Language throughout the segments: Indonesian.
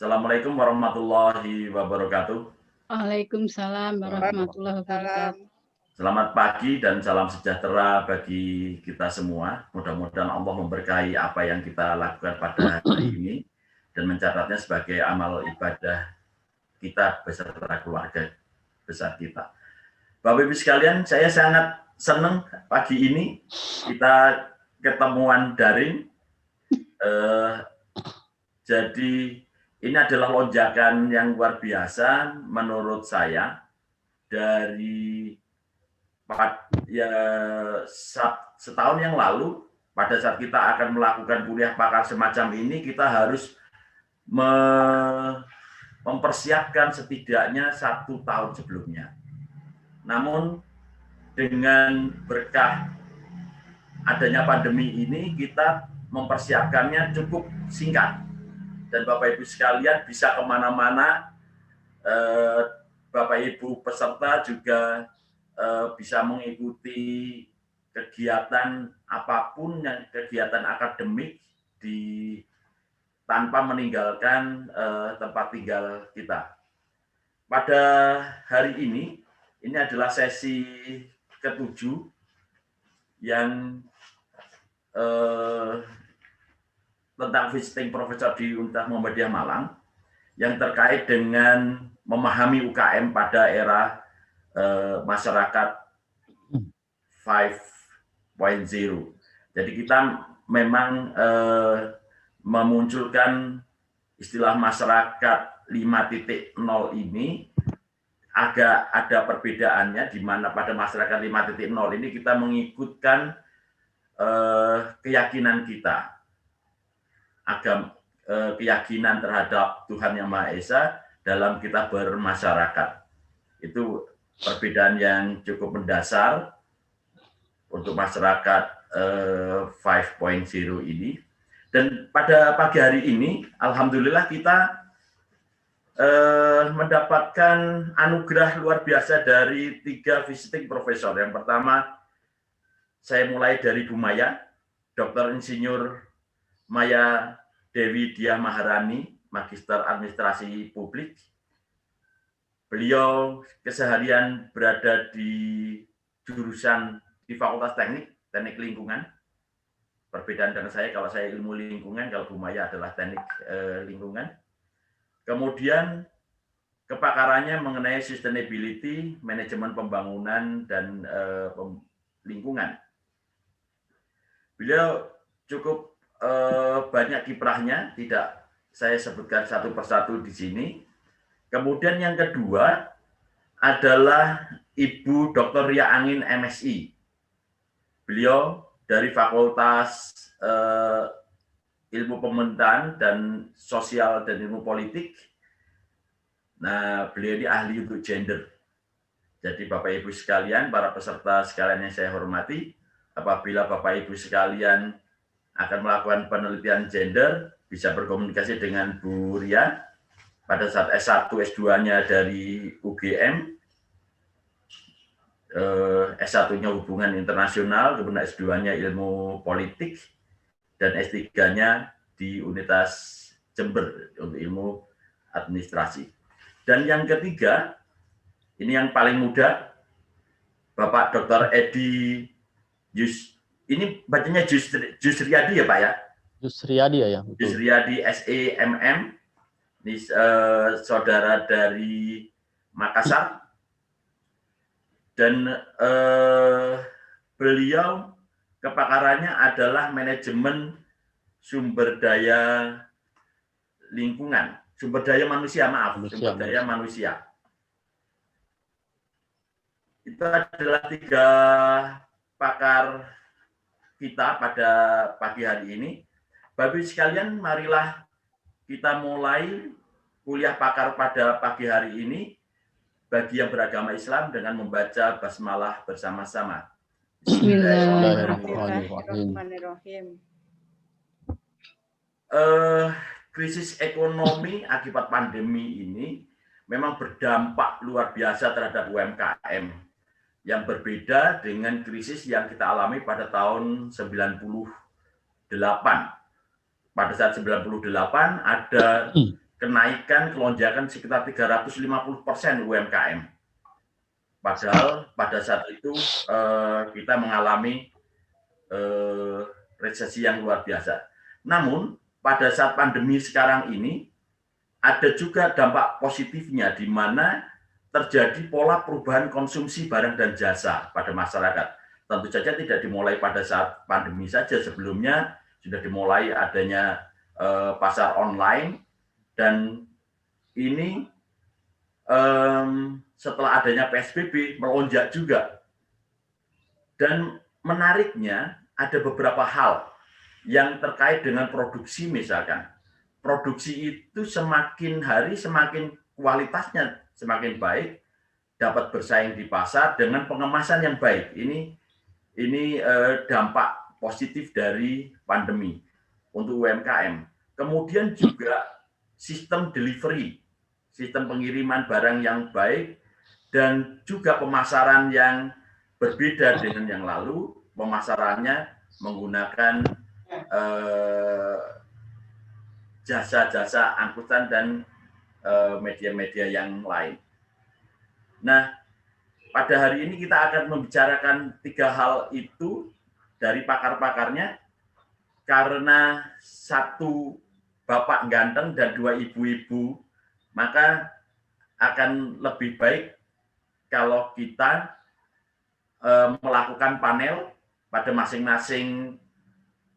Assalamualaikum warahmatullahi wabarakatuh. Waalaikumsalam warahmatullahi wabarakatuh. Selamat pagi dan salam sejahtera bagi kita semua. Mudah-mudahan Allah memberkahi apa yang kita lakukan pada hari ini dan mencatatnya sebagai amal ibadah kita beserta keluarga besar kita. Bapak Ibu sekalian, saya sangat senang pagi ini kita ketemuan daring. Jadi ini adalah lonjakan yang luar biasa menurut saya dari setahun yang lalu. Pada saat kita akan melakukan kuliah pakar semacam ini, kita harus mempersiapkan setidaknya 1 tahun sebelumnya. Namun dengan berkah adanya pandemi ini, kita mempersiapkannya cukup singkat. Dan Bapak Ibu sekalian bisa kemana-mana, Bapak Ibu peserta juga bisa mengikuti kegiatan apapun, yang kegiatan akademik tanpa meninggalkan tempat tinggal kita. Pada hari ini adalah sesi ke-7 yang tentang visiting professor di Universitas Muhammadiyah Malang yang terkait dengan memahami UKM pada era masyarakat 5.0. Jadi kita memang memunculkan istilah masyarakat 5.0 ini agak ada perbedaannya, di mana pada masyarakat 5.0 ini kita mengikutkan keyakinan kita, keyakinan terhadap Tuhan Yang Maha Esa dalam kita bermasyarakat. Itu perbedaan yang cukup mendasar untuk masyarakat 5.0 ini. Dan pada pagi hari ini, alhamdulillah kita mendapatkan anugerah luar biasa dari 3 visiting professor. Yang pertama, saya mulai dari Bu Maya, Dr. Insinyur Maya Dewi Diah Maharani, Magister Administrasi Publik. Beliau keseharian berada di jurusan di Fakultas Teknik Lingkungan. Perbedaan dengan saya, kalau saya ilmu lingkungan, kalau Bu Maya adalah teknik lingkungan. Kemudian kepakarannya mengenai sustainability, manajemen pembangunan, dan lingkungan. Beliau cukup banyak kiprahnya, tidak saya sebutkan satu persatu di sini. Kemudian yang kedua adalah Ibu Dr. Ria Angin, MSI. Beliau dari Fakultas Ilmu Pemerintahan dan Sosial dan Ilmu Politik. Nah, beliau ini ahli untuk gender. Jadi Bapak Ibu sekalian, para peserta sekalian yang saya hormati, apabila Bapak Ibu sekalian akan melakukan penelitian gender, bisa berkomunikasi dengan Bu Ria pada saat S1, S2-nya dari UGM, S1-nya Hubungan Internasional, kemudian S2-nya Ilmu Politik, dan S3-nya di Universitas Jember untuk Ilmu Administrasi. Dan yang ketiga, ini yang paling muda, Bapak Dr. Edi ini bacanya Jusriyadi ya Pak ya? Jusriyadi ya. Jusriyadi SEMM, ini saudara dari Makassar. Dan beliau kepakarannya adalah manajemen sumber daya lingkungan, sumber daya manusia. Itu adalah 3 pakar kita pada pagi hari ini. Bapak Ibu sekalian, marilah kita mulai kuliah pakar pada pagi hari ini bagi yang beragama Islam dengan membaca basmalah bersama-sama. Bismillahirrahmanirrahim. Krisis ekonomi akibat pandemi ini memang berdampak luar biasa terhadap UMKM, yang berbeda dengan krisis yang kita alami pada tahun 98. Pada saat 98 ada kenaikan lonjakan sekitar 350% UMKM. Padahal pada saat itu kita mengalami resesi yang luar biasa. Namun pada saat pandemi sekarang ini ada juga dampak positifnya di mana terjadi pola perubahan konsumsi barang dan jasa pada masyarakat. Tentu saja tidak dimulai pada saat pandemi saja, sebelumnya sudah dimulai adanya pasar online, dan ini setelah adanya PSBB melonjak juga. Dan menariknya ada beberapa hal yang terkait dengan produksi. Misalkan produksi itu semakin hari semakin kualitasnya semakin baik, dapat bersaing di pasar dengan pengemasan yang baik. Ini dampak positif dari pandemi untuk UMKM. Kemudian juga sistem delivery, sistem pengiriman barang yang baik, dan juga pemasaran yang berbeda dengan yang lalu. Pemasarannya menggunakan jasa-jasa angkutan dan media-media yang lain. Nah, pada hari ini kita akan membicarakan 3 hal itu dari pakar-pakarnya, karena 1 bapak ganteng dan 2 ibu-ibu, maka akan lebih baik kalau kita melakukan panel pada masing-masing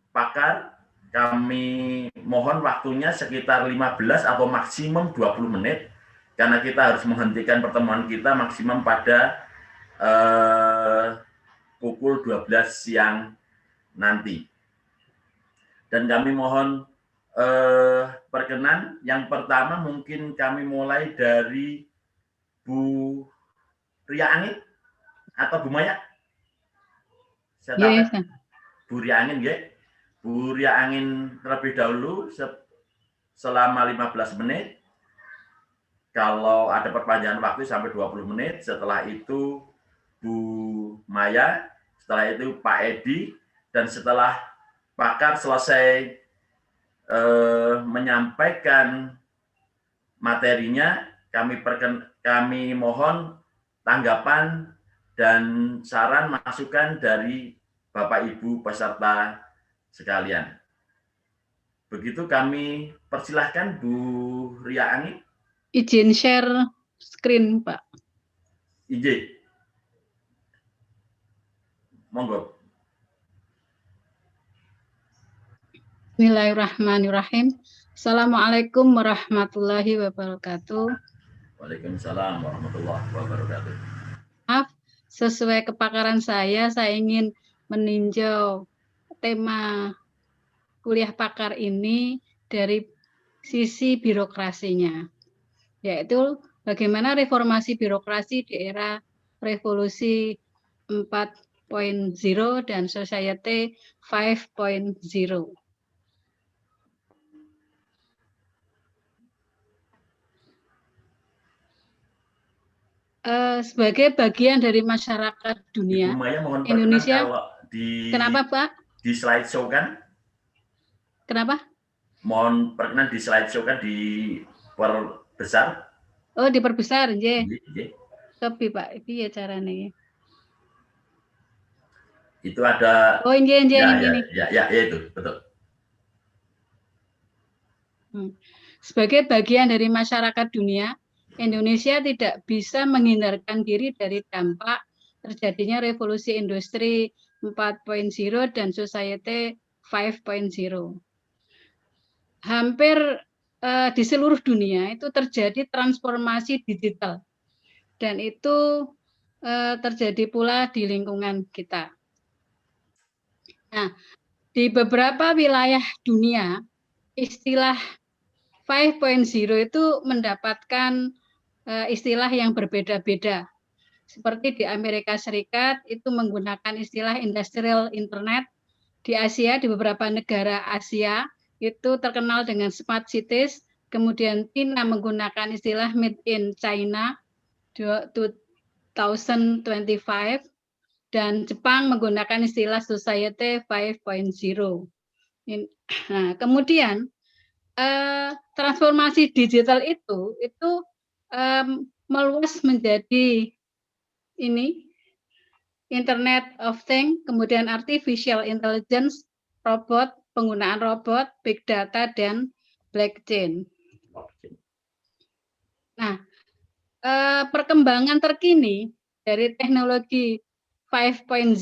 pakar. Kami mohon waktunya sekitar 15 atau maksimum 20 menit, karena kita harus menghentikan pertemuan kita maksimum pada pukul 12 siang nanti. Dan kami mohon perkenan, yang pertama mungkin kami mulai dari Bu Ria Angin atau Bu Maya? Saya tahu Yes. Bu Ria Angin, ya. Bu Ria Angin terlebih dahulu selama 15 menit. Kalau ada perpanjangan waktu sampai 20 menit. Setelah itu Bu Maya, setelah itu Pak Edi, dan setelah pakar selesai menyampaikan materinya, kami mohon tanggapan dan saran masukan dari Bapak Ibu peserta sekalian. Begitu, kami persilahkan Bu Ria Angin. Izin share screen, Pak. Izin. Monggo. Bismillahirrahmanirrahim. Assalamualaikum warahmatullahi wabarakatuh. Waalaikumsalam warahmatullahi wabarakatuh. Maaf, sesuai kepakaran saya ingin meninjau tema kuliah pakar ini dari sisi birokrasinya, yaitu bagaimana reformasi birokrasi di era revolusi 4.0 dan society 5.0. Sebagai bagian dari masyarakat dunia, Ibu Maya, mohon Indonesia. kalau Kenapa, Pak? Di slide show kan? Kenapa? Mohon perkenan di slide show kan diperbesar. Oh, diperbesar, nggih. Nggih. Kepi, Pak, piye carane? Itu ada. Oh, nggih, ya, itu betul. Sebagai bagian dari masyarakat dunia, Indonesia tidak bisa menghindarkan diri dari dampak terjadinya revolusi industri 4.0 dan society 5.0. Hampir di seluruh dunia itu terjadi transformasi digital, dan itu terjadi pula di lingkungan kita. Nah, di beberapa wilayah dunia, istilah 5.0 itu mendapatkan istilah yang berbeda-beda. Seperti di Amerika Serikat itu menggunakan istilah industrial internet. Di Asia, di beberapa negara Asia itu terkenal dengan smart cities. Kemudian China menggunakan istilah made in China 2025, dan Jepang menggunakan istilah society 5.0. Nah, kemudian transformasi digital itu meluas menjadi ini Internet of Things, kemudian artificial intelligence, robot, penggunaan robot, big data, dan blockchain. Nah, perkembangan terkini dari teknologi 5.0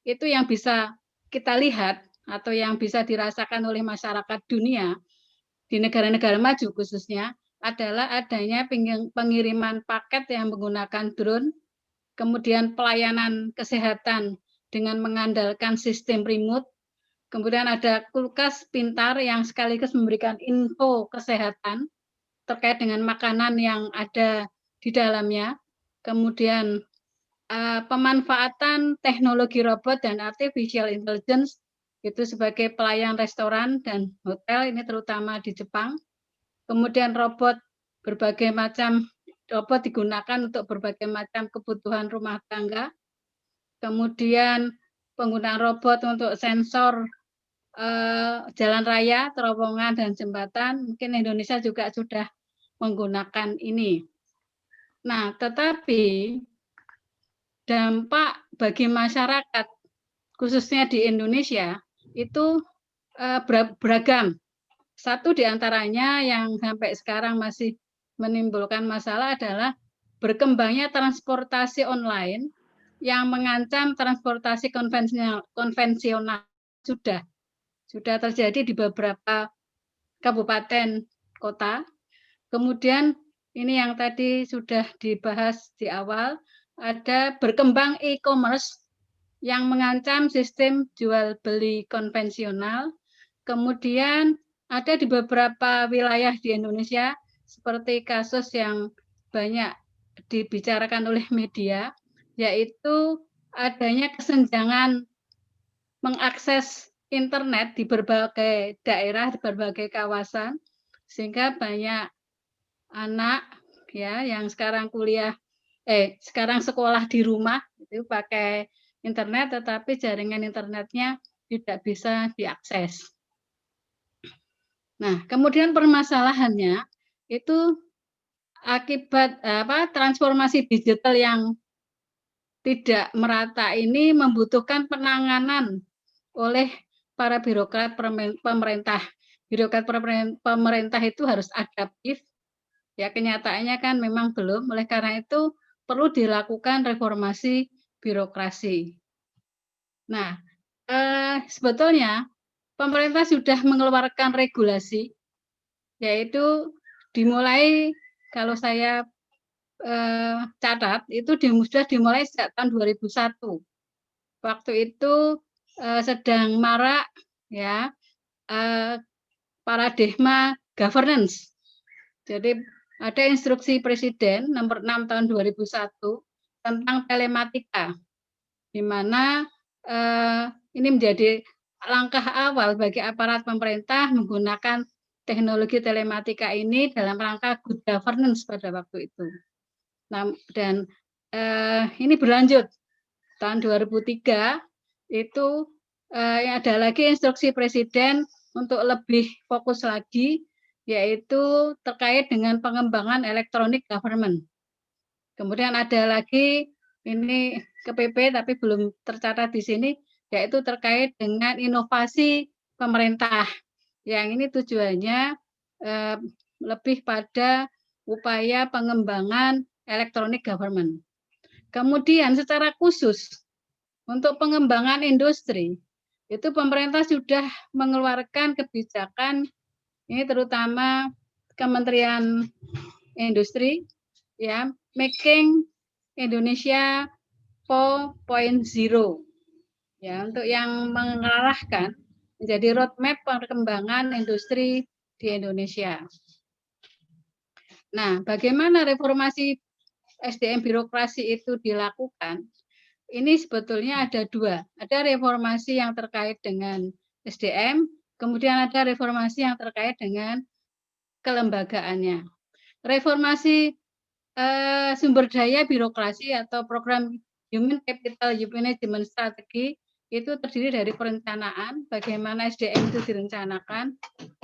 itu yang bisa kita lihat atau yang bisa dirasakan oleh masyarakat dunia di negara-negara maju khususnya adalah adanya pengiriman paket yang menggunakan drone, kemudian pelayanan kesehatan dengan mengandalkan sistem remote, kemudian ada kulkas pintar yang sekaligus memberikan info kesehatan terkait dengan makanan yang ada di dalamnya, kemudian pemanfaatan teknologi robot dan artificial intelligence itu sebagai pelayan restoran dan hotel, ini terutama di Jepang. Kemudian robot digunakan untuk berbagai macam kebutuhan rumah tangga. Kemudian penggunaan robot untuk sensor jalan raya, terowongan, dan jembatan. Mungkin Indonesia juga sudah menggunakan ini. Nah, tetapi dampak bagi masyarakat, khususnya di Indonesia, itu beragam. Satu di antaranya yang sampai sekarang masih menimbulkan masalah adalah berkembangnya transportasi online yang mengancam transportasi konvensional sudah terjadi di beberapa kabupaten kota. Kemudian ini yang tadi sudah dibahas di awal, ada berkembang e-commerce yang mengancam sistem jual beli konvensional. Kemudian ada di beberapa wilayah di Indonesia seperti kasus yang banyak dibicarakan oleh media, yaitu adanya kesenjangan mengakses internet di berbagai daerah, di berbagai kawasan, sehingga banyak anak ya yang sekarang sekarang sekolah di rumah itu pakai internet, tetapi jaringan internetnya tidak bisa diakses. Nah, kemudian permasalahannya itu akibat transformasi digital yang tidak merata ini membutuhkan penanganan oleh para birokrat pemerintah. Birokrat pemerintah itu harus adaptif. Ya, kenyataannya kan memang belum. Oleh karena itu perlu dilakukan reformasi birokrasi. Nah, sebetulnya pemerintah sudah mengeluarkan regulasi, yaitu dimulai kalau saya catat itu sudah dimulai sejak tahun 2001. Waktu itu sedang marak ya paradigma governance. Jadi ada instruksi Presiden nomor 6 tahun 2001 tentang telematika, di mana ini menjadi langkah awal bagi aparat pemerintah menggunakan teknologi telematika ini dalam rangka good governance pada waktu itu. Nah, dan ini berlanjut tahun 2003 itu ada lagi instruksi Presiden untuk lebih fokus lagi, yaitu terkait dengan pengembangan electronic government. Kemudian ada lagi ini KPP tapi belum tercatat di sini, yaitu terkait dengan inovasi pemerintah. Yang ini tujuannya lebih pada upaya pengembangan electronic government. Kemudian secara khusus untuk pengembangan industri, itu pemerintah sudah mengeluarkan kebijakan, ini terutama Kementerian Industri, ya, Making Indonesia 4.0, ya, untuk yang mengarahkan menjadi roadmap perkembangan industri di Indonesia. Nah, bagaimana reformasi SDM birokrasi itu dilakukan? Ini sebetulnya ada dua. Ada reformasi yang terkait dengan SDM, kemudian ada reformasi yang terkait dengan kelembagaannya. Reformasi sumber daya birokrasi atau program Human Capital Management Strategy itu terdiri dari perencanaan, bagaimana SDM itu direncanakan,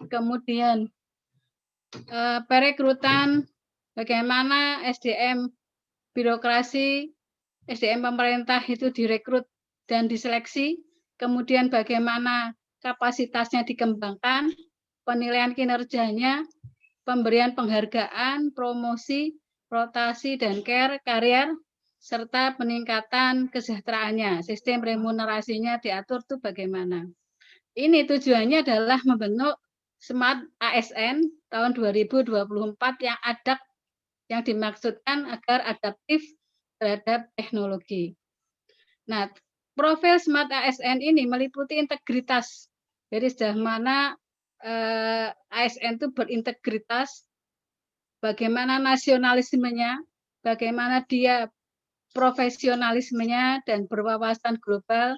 kemudian perekrutan, bagaimana SDM birokrasi, SDM pemerintah itu direkrut dan diseleksi, kemudian bagaimana kapasitasnya dikembangkan, penilaian kinerjanya, pemberian penghargaan, promosi, rotasi, dan karier, serta peningkatan kesejahteraannya. Sistem remunerasinya diatur tuh bagaimana. Ini tujuannya adalah membentuk Smart ASN tahun 2024 yang dimaksudkan agar adaptif terhadap teknologi. Nah, profil Smart ASN ini meliputi integritas. Jadi sejauh mana ASN itu berintegritas, bagaimana nasionalismenya, bagaimana dia profesionalismenya dan berwawasan global,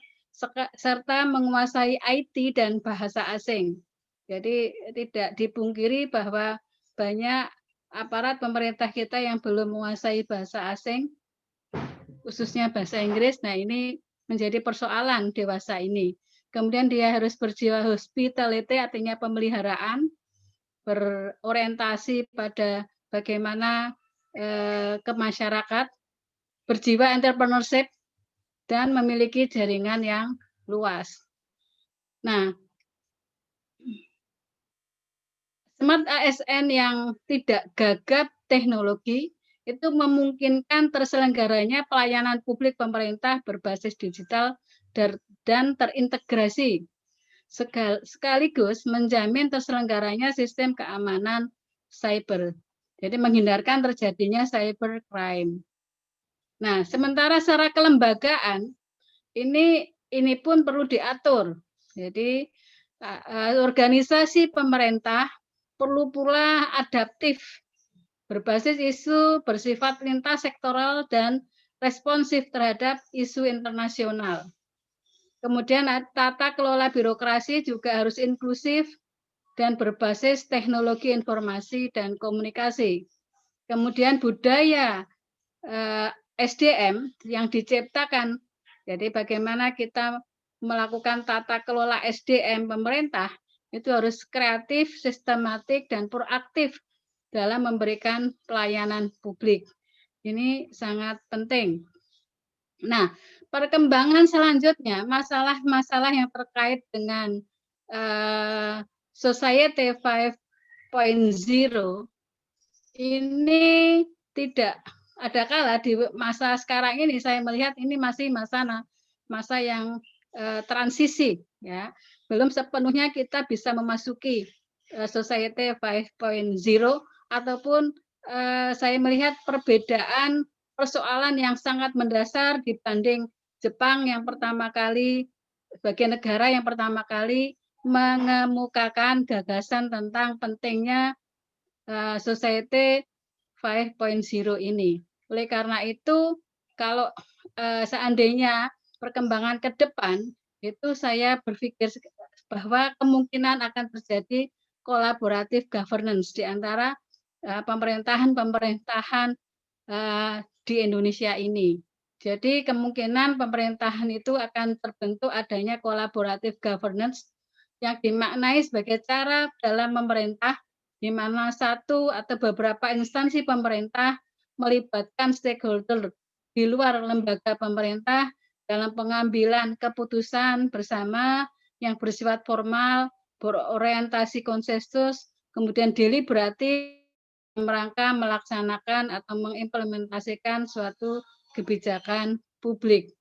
serta menguasai IT dan bahasa asing. Jadi tidak dipungkiri bahwa banyak aparat pemerintah kita yang belum menguasai bahasa asing, khususnya bahasa Inggris. Nah, ini menjadi persoalan dewasa ini. Kemudian dia harus berjiwa hospitality, artinya pemeliharaan, berorientasi pada bagaimana ke masyarakat, berjiwa entrepreneurship, dan memiliki jaringan yang luas. Nah, Smart ASN yang tidak gagap teknologi itu memungkinkan terselenggaranya pelayanan publik pemerintah berbasis digital dan terintegrasi, sekaligus menjamin terselenggaranya sistem keamanan cyber. Jadi menghindarkan terjadinya cybercrime. Nah, sementara secara kelembagaan ini pun perlu diatur. Jadi organisasi pemerintah perlu pula adaptif, berbasis isu bersifat lintas sektoral dan responsif terhadap isu internasional. Kemudian tata kelola birokrasi juga harus inklusif dan berbasis teknologi informasi dan komunikasi. Kemudian budaya SDM yang diciptakan, jadi bagaimana kita melakukan tata kelola SDM pemerintah, itu harus kreatif, sistematik, dan proaktif dalam memberikan pelayanan publik. Ini sangat penting. Nah, perkembangan selanjutnya, masalah-masalah yang terkait dengan Society 5.0 ini tidak ada kala di masa sekarang ini saya melihat ini masih masa yang transisi, ya, belum sepenuhnya kita bisa memasuki Society 5.0 ataupun saya melihat perbedaan persoalan yang sangat mendasar dibanding Jepang yang pertama kali, sebagai negara yang pertama kali mengemukakan gagasan tentang pentingnya Society 5.0 ini. Oleh karena itu, kalau seandainya perkembangan ke depan, itu saya berpikir bahwa kemungkinan akan terjadi kolaboratif governance di antara pemerintahan-pemerintahan di Indonesia ini. Jadi kemungkinan pemerintahan itu akan terbentuk adanya kolaboratif governance yang dimaknai sebagai cara dalam memerintah di mana satu atau beberapa instansi pemerintah melibatkan stakeholder di luar lembaga pemerintah dalam pengambilan keputusan bersama yang bersifat formal, berorientasi konsensus, kemudian deliberatif merangka melaksanakan atau mengimplementasikan suatu kebijakan publik.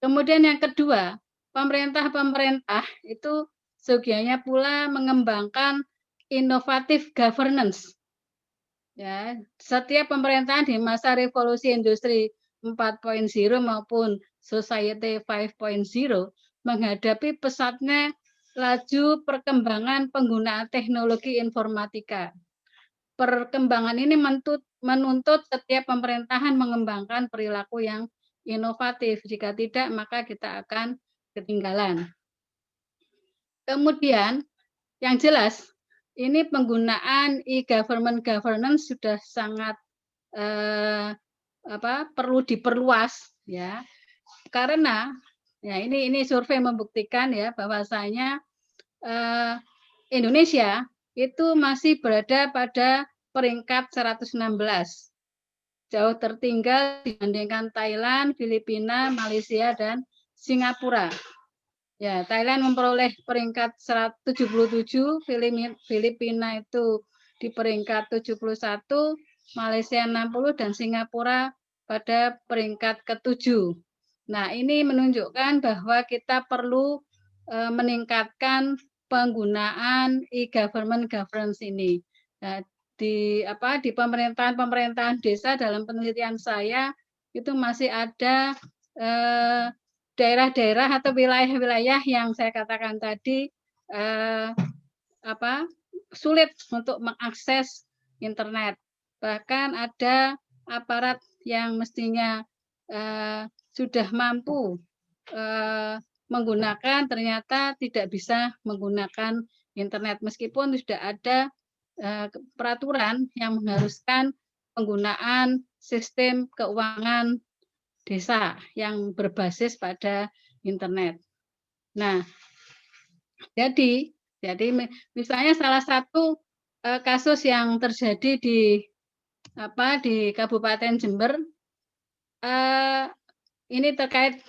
Kemudian yang kedua, pemerintah-pemerintah itu seyogianya pula mengembangkan inovatif governance. Ya, setiap pemerintahan di masa revolusi industri 4.0 maupun society 5.0 menghadapi pesatnya laju perkembangan penggunaan teknologi informatika. Perkembangan ini menuntut setiap pemerintahan mengembangkan perilaku yang inovatif. Jika tidak, maka kita akan ketinggalan. Kemudian, yang jelas, ini penggunaan e-government governance sudah sangat perlu diperluas, ya, karena ya ini survei membuktikan ya bahwasanya Indonesia itu masih berada pada peringkat 116. Jauh tertinggal dibandingkan Thailand, Filipina, Malaysia, dan Singapura. Ya, Thailand memperoleh peringkat 177, Filipina itu di peringkat 71, Malaysia 60, dan Singapura pada peringkat ke-7. Nah, ini menunjukkan bahwa kita perlu meningkatkan penggunaan e-government governance ini. Nah, di pemerintahan desa dalam penelitian saya itu masih ada daerah-daerah atau wilayah-wilayah yang saya katakan tadi sulit untuk mengakses internet. Bahkan ada aparat yang mestinya sudah mampu menggunakan, ternyata tidak bisa menggunakan internet meskipun sudah ada peraturan yang mengharuskan penggunaan sistem keuangan desa yang berbasis pada internet. Nah, jadi misalnya salah satu kasus yang terjadi di Kabupaten Jember, ini terkait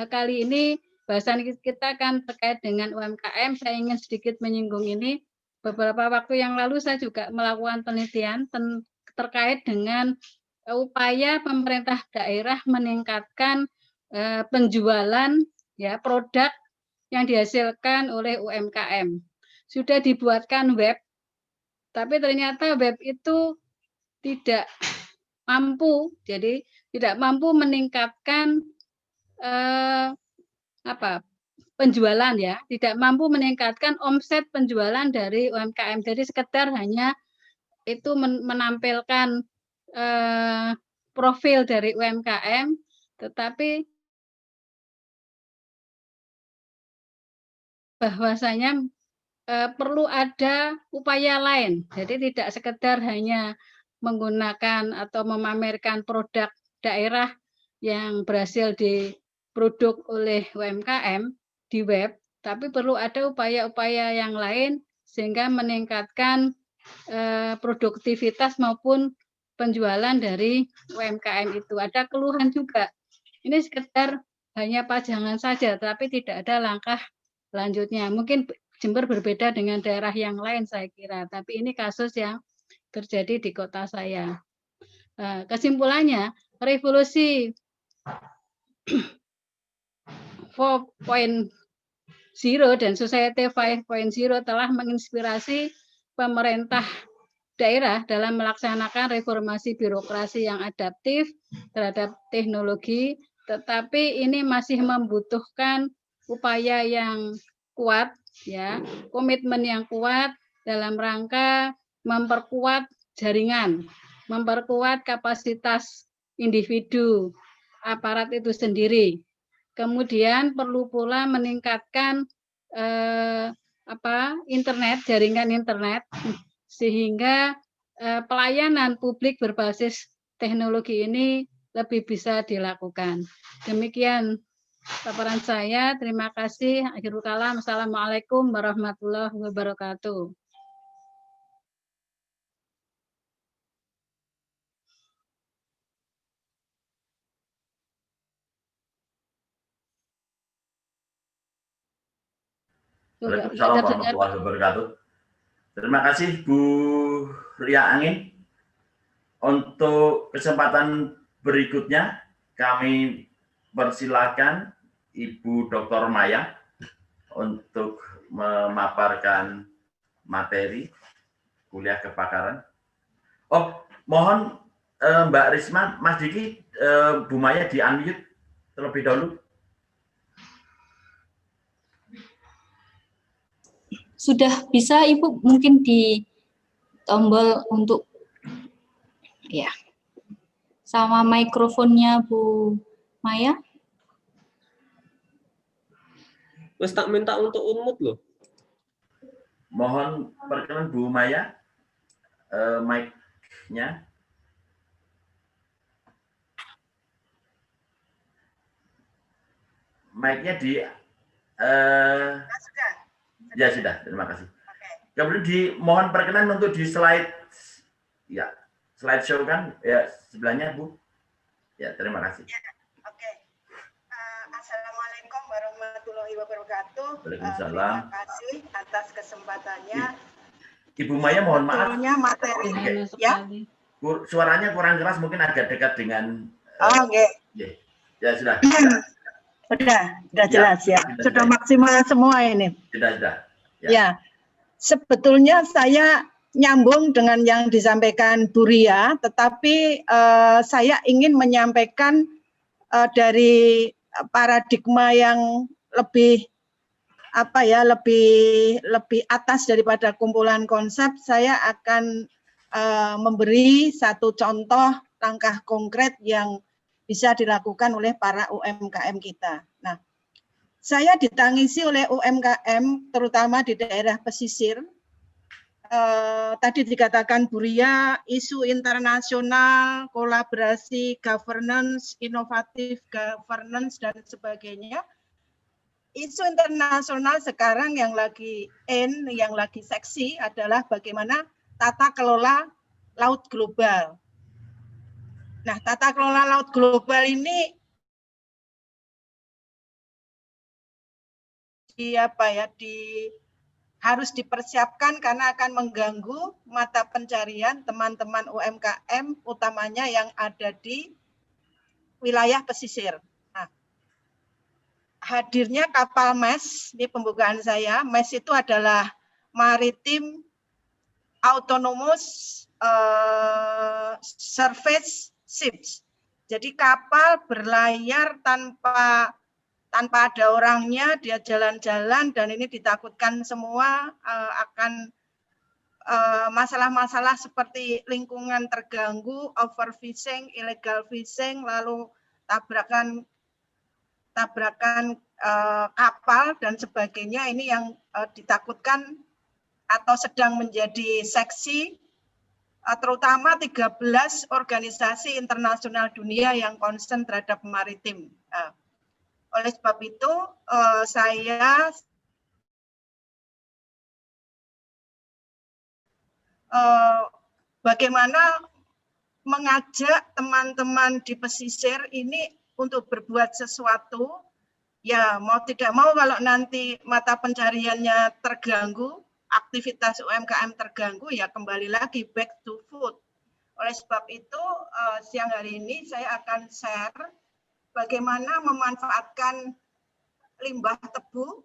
kali ini bahasan kita kan terkait dengan UMKM. Saya ingin sedikit menyinggung ini. Beberapa waktu yang lalu saya juga melakukan penelitian terkait dengan upaya pemerintah daerah meningkatkan penjualan ya produk yang dihasilkan oleh UMKM. Sudah dibuatkan web, tapi ternyata web itu tidak mampu, jadi tidak mampu meningkatkan penjualan ya, tidak mampu meningkatkan omset penjualan dari UMKM. Jadi sekedar hanya itu menampilkan profil dari UMKM, tetapi bahwasanya perlu ada upaya lain. Jadi tidak sekedar hanya menggunakan atau memamerkan produk daerah yang berhasil diproduk oleh UMKM di web, tapi perlu ada upaya-upaya yang lain sehingga meningkatkan produktivitas maupun penjualan dari UMKM itu. Ada keluhan juga. Ini sekedar hanya pajangan saja, tapi tidak ada langkah lanjutnya. Mungkin Jember berbeda dengan daerah yang lain saya kira, tapi ini kasus yang terjadi di kota saya. Kesimpulannya, revolusi 4.0 dan Society 5.0 telah menginspirasi pemerintah daerah dalam melaksanakan reformasi birokrasi yang adaptif terhadap teknologi, tetapi ini masih membutuhkan upaya yang kuat, ya, komitmen yang kuat dalam rangka memperkuat jaringan, memperkuat kapasitas individu, aparat itu sendiri. Kemudian perlu pula meningkatkan internet, jaringan internet, sehingga pelayanan publik berbasis teknologi ini lebih bisa dilakukan. Demikian paparan saya. Terima kasih. Akhirul kalam. Assalamualaikum warahmatullahi wabarakatuh. Waalaikumsalam warahmatullahi wabarakatuh. Terima kasih Bu Ria Angin. Untuk kesempatan berikutnya kami persilakan Ibu Dr. Maya untuk memaparkan materi kuliah kebakaran. Oh, mohon Mbak Risma, Mas Diki, Bu Maya di-unmute terlebih dahulu. Sudah bisa Ibu, mungkin di tombol untuk ya. Sama mikrofonnya Bu Maya. Mas tak minta untuk unmute loh. Mohon perkenan Bu Maya, mic-nya. Mic-nya di... sudah. Ya sudah, terima kasih. Kemudian dimohon perkenan untuk di slide, ya, slide show kan, ya sebelahnya Bu. Ya, terima kasih. Ya, oke. Assalamualaikum warahmatullahi wabarakatuh. Waalaikumsalam. Terima kasih atas kesempatannya. Ibu Maya mohon maaf. Sebetulnya materi ya. Suaranya kurang keras, mungkin agak dekat dengan. Oh, oke. Ya sudah. Sudah jelas ya. Sudah maksimal semua ini. Sudah. Ya. Sebetulnya saya nyambung dengan yang disampaikan Bu Ria, tetapi saya ingin menyampaikan dari paradigma yang lebih lebih atas daripada kumpulan konsep. Saya akan memberi satu contoh langkah konkret yang bisa dilakukan oleh para UMKM kita. Nah, saya ditangisi oleh UMKM, terutama di daerah pesisir. Tadi dikatakan Bu Ria, isu internasional, kolaborasi, governance, inovatif governance, dan sebagainya. Isu internasional sekarang yang lagi yang lagi seksi adalah bagaimana tata kelola laut global. Nah, tata kelola laut global ini harus dipersiapkan karena akan mengganggu mata pencarian teman-teman UMKM, utamanya yang ada di wilayah pesisir. Nah, hadirnya kapal MES, di pembukaan saya, MES itu adalah Maritime Autonomous Surface Ships. Jadi kapal berlayar tanpa ada orangnya, dia jalan-jalan, dan ini ditakutkan semua akan masalah-masalah seperti lingkungan terganggu, overfishing, illegal fishing, lalu tabrakan kapal dan sebagainya. Ini yang ditakutkan atau sedang menjadi seksi, terutama 13 organisasi internasional dunia yang concern terhadap maritim. Oleh sebab itu, saya bagaimana mengajak teman-teman di pesisir ini untuk berbuat sesuatu, ya mau tidak mau kalau nanti mata pencariannya terganggu, aktivitas UMKM terganggu, ya kembali lagi back to food. Oleh sebab itu, siang hari ini saya akan share bagaimana memanfaatkan limbah tebu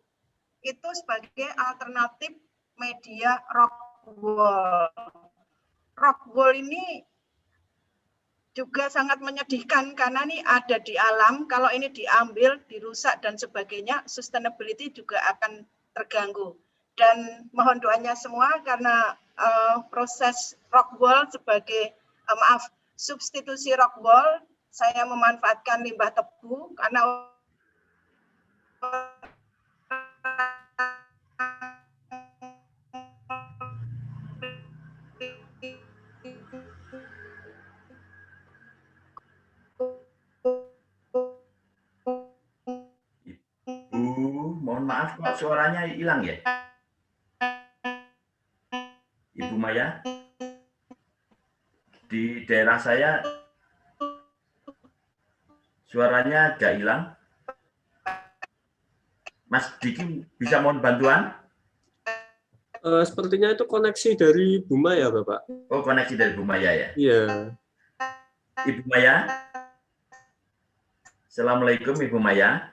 itu sebagai alternatif media rock wool. Rock wool ini juga sangat menyedihkan karena ini ada di alam, kalau ini diambil, dirusak dan sebagainya, sustainability juga akan terganggu. Dan mohon doanya semua karena proses rock wool sebagai, substitusi rock wool, saya memanfaatkan limbah tebu karena mohon maaf kok suaranya hilang ya, Ibu Maya. Di daerah saya suaranya agak hilang. Mas Diki bisa mohon bantuan? Sepertinya itu koneksi dari Bu Maya, Bapak. Oh, koneksi dari Bu Maya ya? Iya. Ibu Maya? Assalamualaikum Ibu Maya.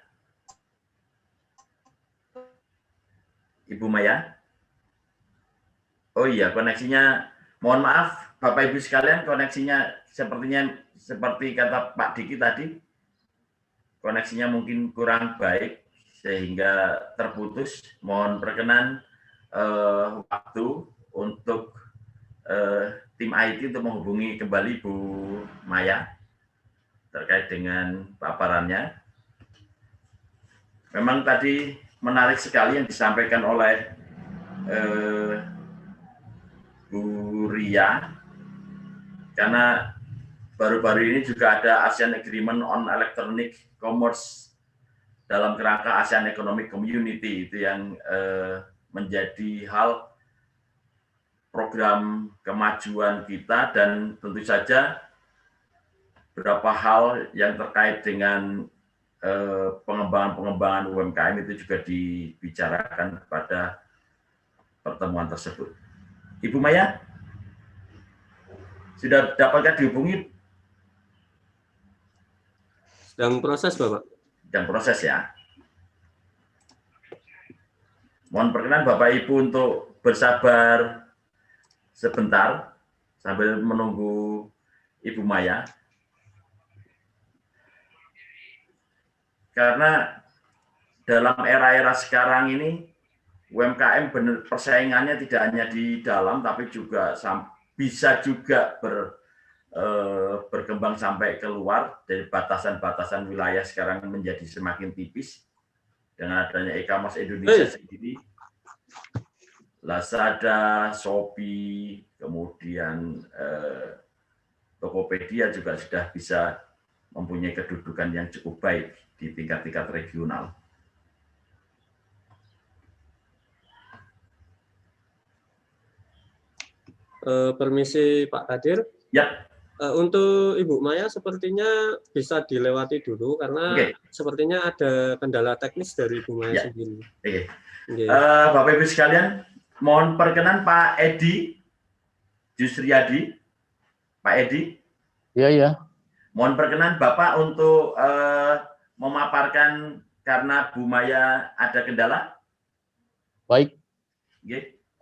Ibu Maya? Oh iya, koneksinya, mohon maaf Bapak Ibu sekalian, koneksinya sepertinya seperti kata Pak Diki tadi, koneksinya mungkin kurang baik sehingga terputus. Mohon perkenan waktu untuk tim IT untuk menghubungi kembali Bu Maya terkait dengan paparannya. Memang tadi menarik sekali yang disampaikan oleh Bu Ria, karena baru-baru ini juga ada ASEAN Agreement on Electronic Commerce dalam kerangka ASEAN Economic Community, itu yang menjadi hal program kemajuan kita, dan tentu saja beberapa hal yang terkait dengan pengembangan UMKM itu juga dibicarakan pada pertemuan tersebut. Ibu Maya, sudah dapatkah dihubungi? Sedang proses, Bapak. Dan proses ya. Mohon perkenan Bapak Ibu untuk bersabar sebentar sambil menunggu Ibu Maya. Karena dalam era-era sekarang ini UMKM benar persaingannya tidak hanya di dalam tapi juga bisa juga berkembang sampai keluar dari batasan-batasan wilayah sekarang menjadi semakin tipis dengan adanya e-commerce Indonesia sendiri, Lazada, Shopee, kemudian Tokopedia juga sudah bisa mempunyai kedudukan yang cukup baik di tingkat-tingkat regional. Permisi Pak Kadir. Ya. Untuk Ibu Maya sepertinya bisa dilewati dulu karena sepertinya ada kendala teknis dari Ibu Maya sendiri. Bapak Ibu sekalian, mohon perkenan Pak Edi Jusriyadi. Pak Edi. Iya. Mohon perkenan Bapak untuk memaparkan karena Bu Maya ada kendala. Baik.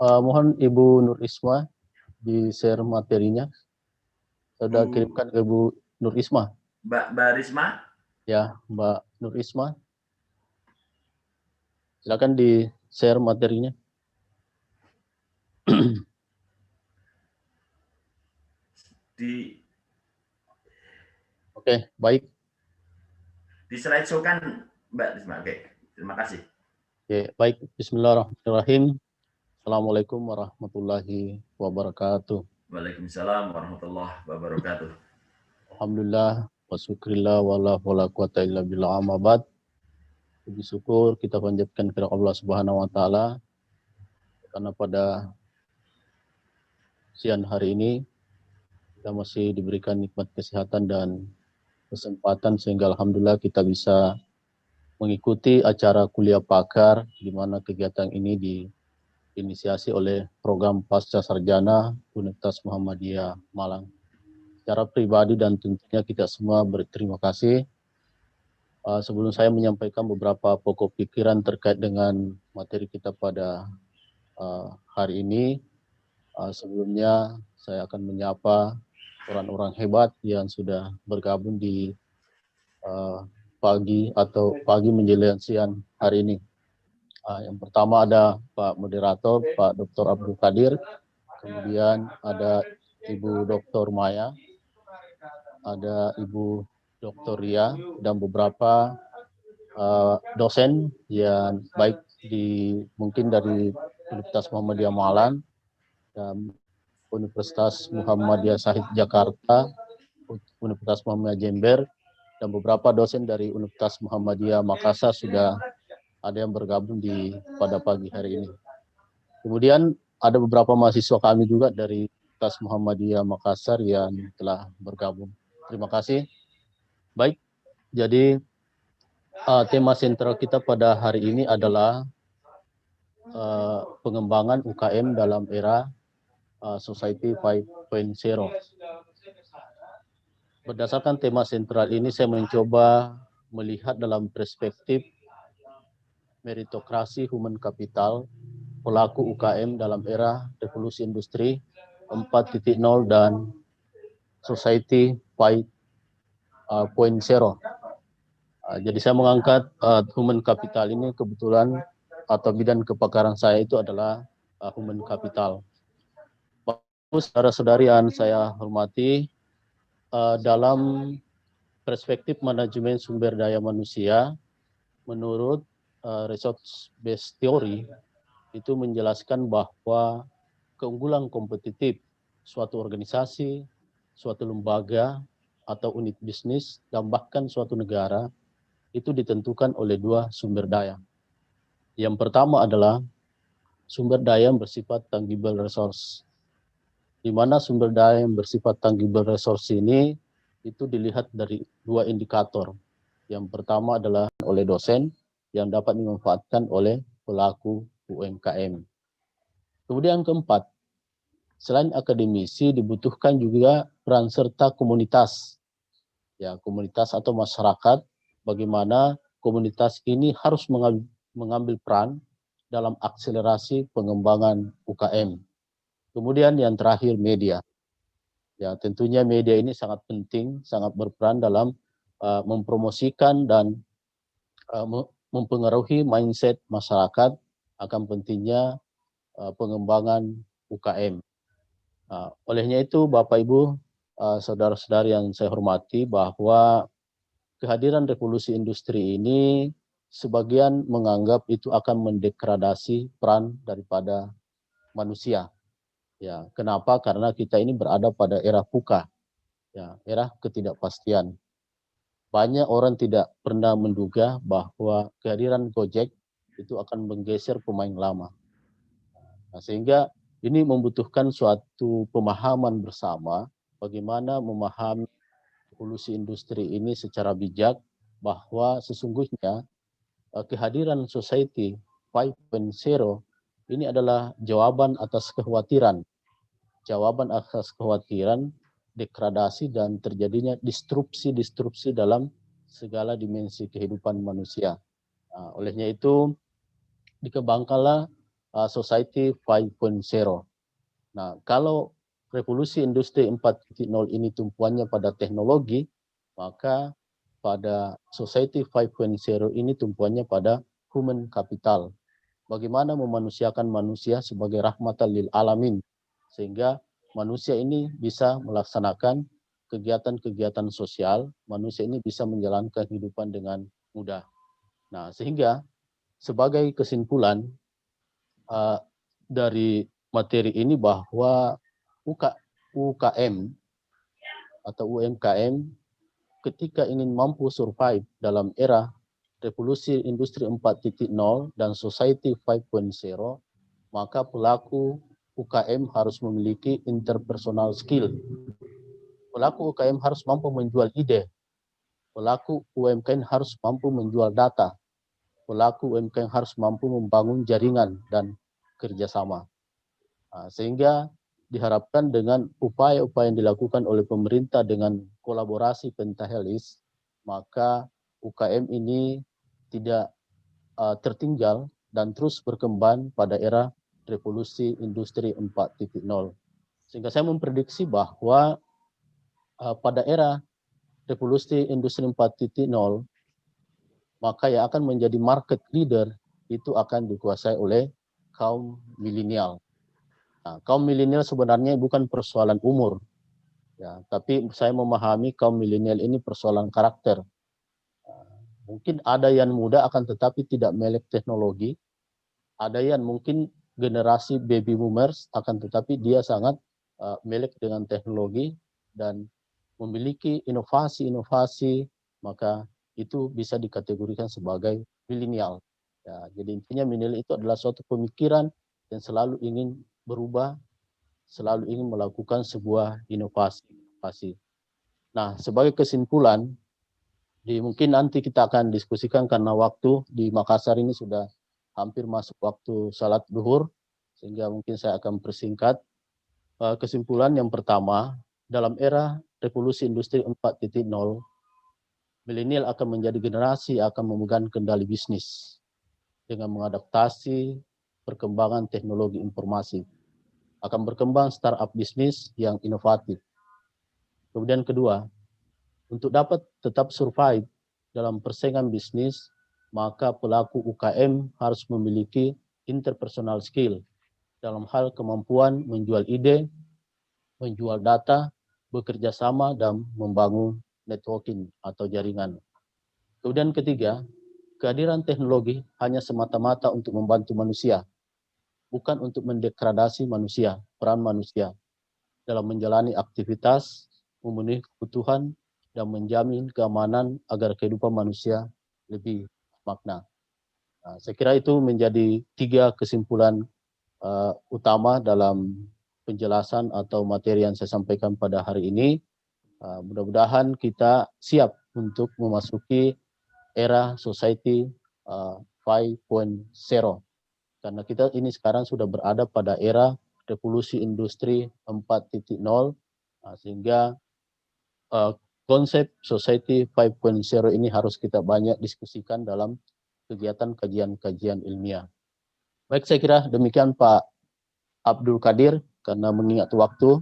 Mohon Ibu Nur Isma di share materinya. Sudah kirimkan ke Bu Nur Isma. Mbak Risma? Ya, Mbak Nur Isma. Silakan di share materinya. Oke, baik. Di slide show kan Mbak Risma. Oke, terima kasih. Oke, baik. Bismillahirrahmanirrahim. Assalamualaikum warahmatullahi wabarakatuh. Waalaikumsalam warahmatullahi wabarakatuh. Alhamdulillah, wa syukrillah, wa la quwwata illa billah, amma ba'd. Puji syukur kita panjatkan kepada Allah Subhanahu wa taala karena pada siang hari ini kita masih diberikan nikmat kesehatan dan kesempatan sehingga alhamdulillah kita bisa mengikuti acara kuliah pakar di mana kegiatan ini diinisiasi oleh program Pasca Sarjana Universitas Muhammadiyah Malang. Secara pribadi dan tentunya kita semua berterima kasih. Sebelum saya menyampaikan beberapa pokok pikiran terkait dengan materi kita pada hari ini, sebelumnya saya akan menyapa orang-orang hebat yang sudah bergabung di pagi menjelang siang hari ini. Yang pertama ada Pak Moderator, Pak Dr. Abdul Qadir, kemudian ada Ibu Dr. Maya, ada Ibu Dr. Ria, dan beberapa dosen yang baik mungkin dari Universitas Muhammadiyah Malang, dan Universitas Muhammadiyah Syahid Jakarta, Universitas Muhammadiyah Jember, dan beberapa dosen dari Universitas Muhammadiyah Makassar sudah ada yang bergabung pada pagi hari ini. Kemudian ada beberapa mahasiswa kami juga dari Universitas Muhammadiyah Makassar yang telah bergabung. Terima kasih. Baik, jadi tema sentral kita pada hari ini adalah pengembangan UKM dalam era Society 5.0. Berdasarkan tema sentral ini, saya mencoba melihat dalam perspektif meritokrasi human capital, pelaku UKM dalam era revolusi industri 4.0 dan Society 5.0. Jadi saya mengangkat human capital ini kebetulan atau bidang kepakaran saya itu adalah human capital. Saudara-saudari yang saya hormati, dalam perspektif manajemen sumber daya manusia, menurut resource based theory itu menjelaskan bahwa keunggulan kompetitif suatu organisasi, suatu lembaga atau unit bisnis dan bahkan suatu negara itu ditentukan oleh dua sumber daya. Yang pertama adalah sumber daya yang bersifat tangible resource di mana sumber daya yang bersifat tangible resource ini itu dilihat dari 2 indikator. Yang pertama adalah oleh dosen yang dapat dimanfaatkan oleh pelaku UMKM. Kemudian keempat, selain akademisi dibutuhkan juga peran serta komunitas. Ya, komunitas atau masyarakat, bagaimana komunitas ini harus mengambil peran dalam akselerasi pengembangan UKM. Kemudian yang terakhir media. Ya, tentunya media ini sangat penting, sangat berperan dalam mempromosikan dan mempengaruhi mindset masyarakat akan pentingnya pengembangan UKM. Olehnya itu, Bapak Ibu, saudara-saudari yang saya hormati, bahwa kehadiran revolusi industri ini sebagian menganggap itu akan mendegradasi peran daripada manusia. Ya, kenapa? Karena kita ini berada pada era VUCA, ya, era ketidakpastian. Banyak orang tidak pernah menduga bahwa kehadiran Gojek itu akan menggeser pemain lama. Nah, sehingga ini membutuhkan suatu pemahaman bersama bagaimana memahami revolusi industri ini secara bijak, bahwa sesungguhnya kehadiran Society 5.0 ini adalah jawaban atas kekhawatiran degradasi dan terjadinya disrupsi dalam segala dimensi kehidupan manusia. Olehnya itu dikembangkanlah Society 5.0. Nah, kalau revolusi industri 4.0 ini tumpuannya pada teknologi, maka pada Society 5.0 ini tumpuannya pada human capital. Bagaimana memanusiakan manusia sebagai rahmatan lil alamin, sehingga manusia ini bisa melaksanakan kegiatan-kegiatan sosial, manusia ini bisa menjalankan kehidupan dengan mudah. Nah, sehingga sebagai kesimpulan dari materi ini, bahwa UKM atau UMKM ketika ingin mampu survive dalam era revolusi industri 4.0 dan society 5.0, maka pelaku UKM harus memiliki interpersonal skill. Pelaku UKM harus mampu menjual ide. Pelaku UMKM harus mampu menjual data. Pelaku UMKM harus mampu membangun jaringan dan kerjasama. Sehingga diharapkan dengan upaya-upaya yang dilakukan oleh pemerintah dengan kolaborasi pentahelis, maka UKM ini tidak tertinggal dan terus berkembang pada era revolusi industri 4.0. Sehingga saya memprediksi bahwa pada era revolusi industri 4.0, maka yang akan menjadi market leader itu akan dikuasai oleh kaum milenial. Nah, kaum milenial sebenarnya bukan persoalan umur, ya, tapi saya memahami kaum milenial ini persoalan karakter. Mungkin ada yang muda akan tetapi tidak melek teknologi, ada yang mungkin generasi baby boomers akan tetapi dia sangat melek dengan teknologi dan memiliki inovasi-inovasi, maka itu bisa dikategorikan sebagai milenial. Ya, jadi intinya milenial itu adalah suatu pemikiran yang selalu ingin berubah, selalu ingin melakukan sebuah inovasi. Nah, sebagai kesimpulan, mungkin nanti kita akan diskusikan karena waktu di Makassar ini sudah hampir masuk waktu salat zuhur, sehingga mungkin saya akan persingkat. Kesimpulan yang pertama, dalam era revolusi industri 4.0, milenial akan menjadi generasi yang akan memegang kendali bisnis dengan mengadaptasi perkembangan teknologi informasi. Akan berkembang startup bisnis yang inovatif. Kemudian kedua, untuk dapat tetap survive dalam persaingan bisnis, maka pelaku UKM harus memiliki interpersonal skill dalam hal kemampuan menjual ide, menjual data, bekerja sama, dan membangun networking atau jaringan. Kemudian ketiga, kehadiran teknologi hanya semata-mata untuk membantu manusia, bukan untuk mendegradasi manusia, peran manusia dalam menjalani aktivitas, memenuhi kebutuhan, dan menjamin keamanan agar kehidupan manusia lebih makna. Saya kira itu menjadi 3 kesimpulan utama dalam penjelasan atau materi yang saya sampaikan pada hari ini. Mudah-mudahan kita siap untuk memasuki era society 5.0, karena kita ini sekarang sudah berada pada era revolusi industri 4.0, sehingga konsep society 5.0 ini harus kita banyak diskusikan dalam kegiatan kajian-kajian ilmiah. Baik, saya kira demikian Pak Abdul Qadir, karena mengingat waktu,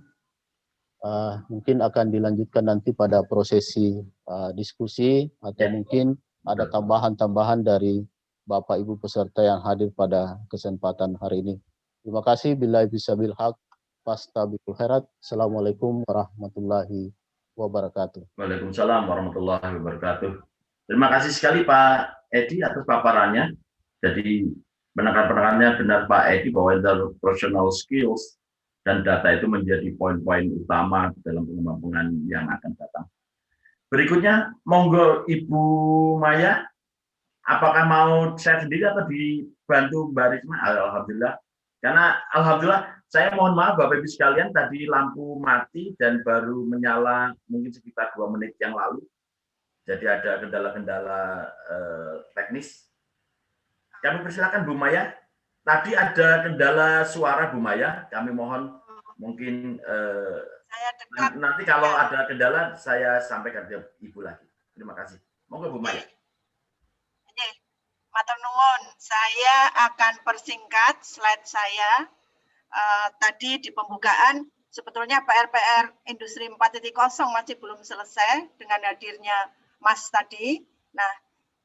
mungkin akan dilanjutkan nanti pada prosesi diskusi, atau mungkin ada tambahan-tambahan dari Bapak Ibu peserta yang hadir pada kesempatan hari ini. Terima kasih. Billahi bisabil haq, fastabiqul khairat. Assalamualaikum warahmatullahi wabarakatuh. Waalaikumsalam warahmatullahi wabarakatuh. Terima kasih sekali Pak Edi atas paparannya. Jadi penekanan-penekanannya benar Pak Edi bahwa interpersonal skills dan data itu menjadi poin-poin utama dalam pengembangan yang akan datang. Berikutnya, monggo Ibu Maya, apakah mau share sendiri atau dibantu Mbak Risma? Alhamdulillah. Karena alhamdulillah, saya mohon maaf Bapak Ibu sekalian, tadi lampu mati dan baru menyala mungkin sekitar 2 menit yang lalu. Jadi ada kendala-kendala teknis. Kami persilakan Bu Maya. Tadi ada kendala suara Bu Maya, kami mohon mungkin nanti kalau ada kendala saya sampaikan ke Ibu lagi. Terima kasih. Monggo Bu Maya. Matur nuwun, saya akan persingkat slide saya. Tadi di pembukaan sebetulnya PR Industri 4.0 masih belum selesai dengan hadirnya Mas tadi. Nah,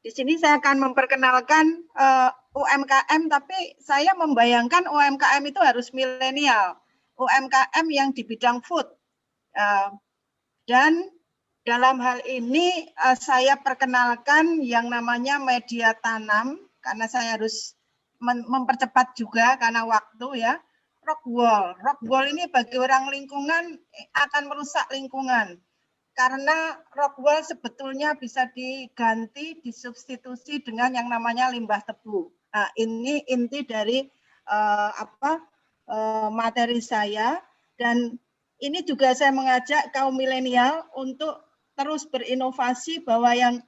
di sini saya akan memperkenalkan UMKM, tapi saya membayangkan UMKM itu harus milenial, UMKM yang di bidang food. Dan dalam hal ini saya perkenalkan yang namanya media tanam, karena saya harus mempercepat juga karena waktu ya. Rockwool ini bagi orang lingkungan akan merusak lingkungan. Karena rockwool sebetulnya bisa diganti, disubstitusi dengan yang namanya limbah tebu. Nah, ini inti dari materi saya, dan ini juga saya mengajak kaum milenial untuk terus berinovasi bahwa yang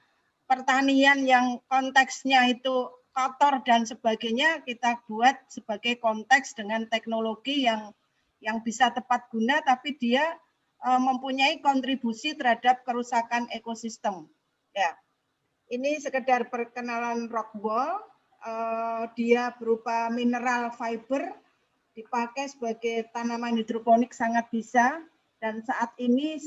pertanian yang konteksnya itu kotor dan sebagainya kita buat sebagai konteks dengan teknologi yang bisa tepat guna, tapi dia mempunyai kontribusi terhadap kerusakan ekosistem. Ya, ini sekedar perkenalan rockwool. Dia berupa mineral fiber, dipakai sebagai tanaman hidroponik sangat bisa. Dan saat ini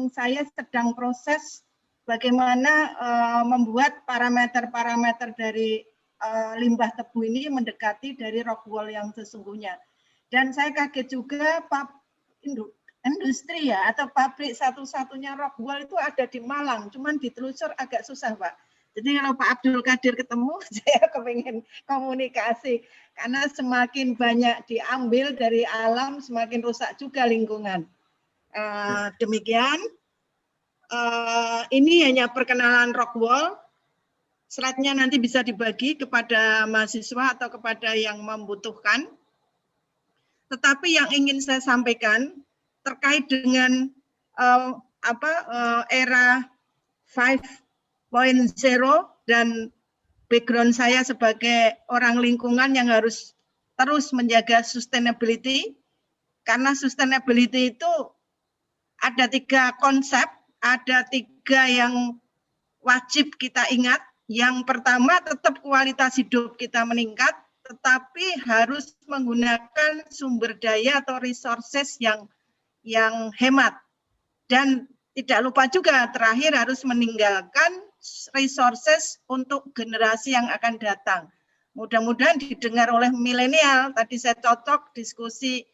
saya sedang proses bagaimana membuat parameter-parameter dari limbah tebu ini mendekati dari rockwool yang sesungguhnya. Dan saya kaget juga industri ya, atau pabrik satu-satunya rockwool itu ada di Malang, cuman ditelusur agak susah Pak. Jadi kalau Pak Abdul Qadir ketemu, saya kepingin komunikasi, karena semakin banyak diambil dari alam, semakin rusak juga lingkungan. Demikian, ini hanya perkenalan rockwool. Slide-nya nanti bisa dibagi kepada mahasiswa atau kepada yang membutuhkan. Tetapi yang ingin saya sampaikan terkait dengan era 5.0 dan background saya sebagai orang lingkungan yang harus terus menjaga sustainability, karena sustainability itu ada 3 konsep, ada 3 yang wajib kita ingat. Yang pertama, tetap kualitas hidup kita meningkat, tetapi harus menggunakan sumber daya atau resources yang hemat. Dan tidak lupa juga terakhir harus meninggalkan resources untuk generasi yang akan datang. Mudah-mudahan didengar oleh milenial. Tadi saya cocok diskusi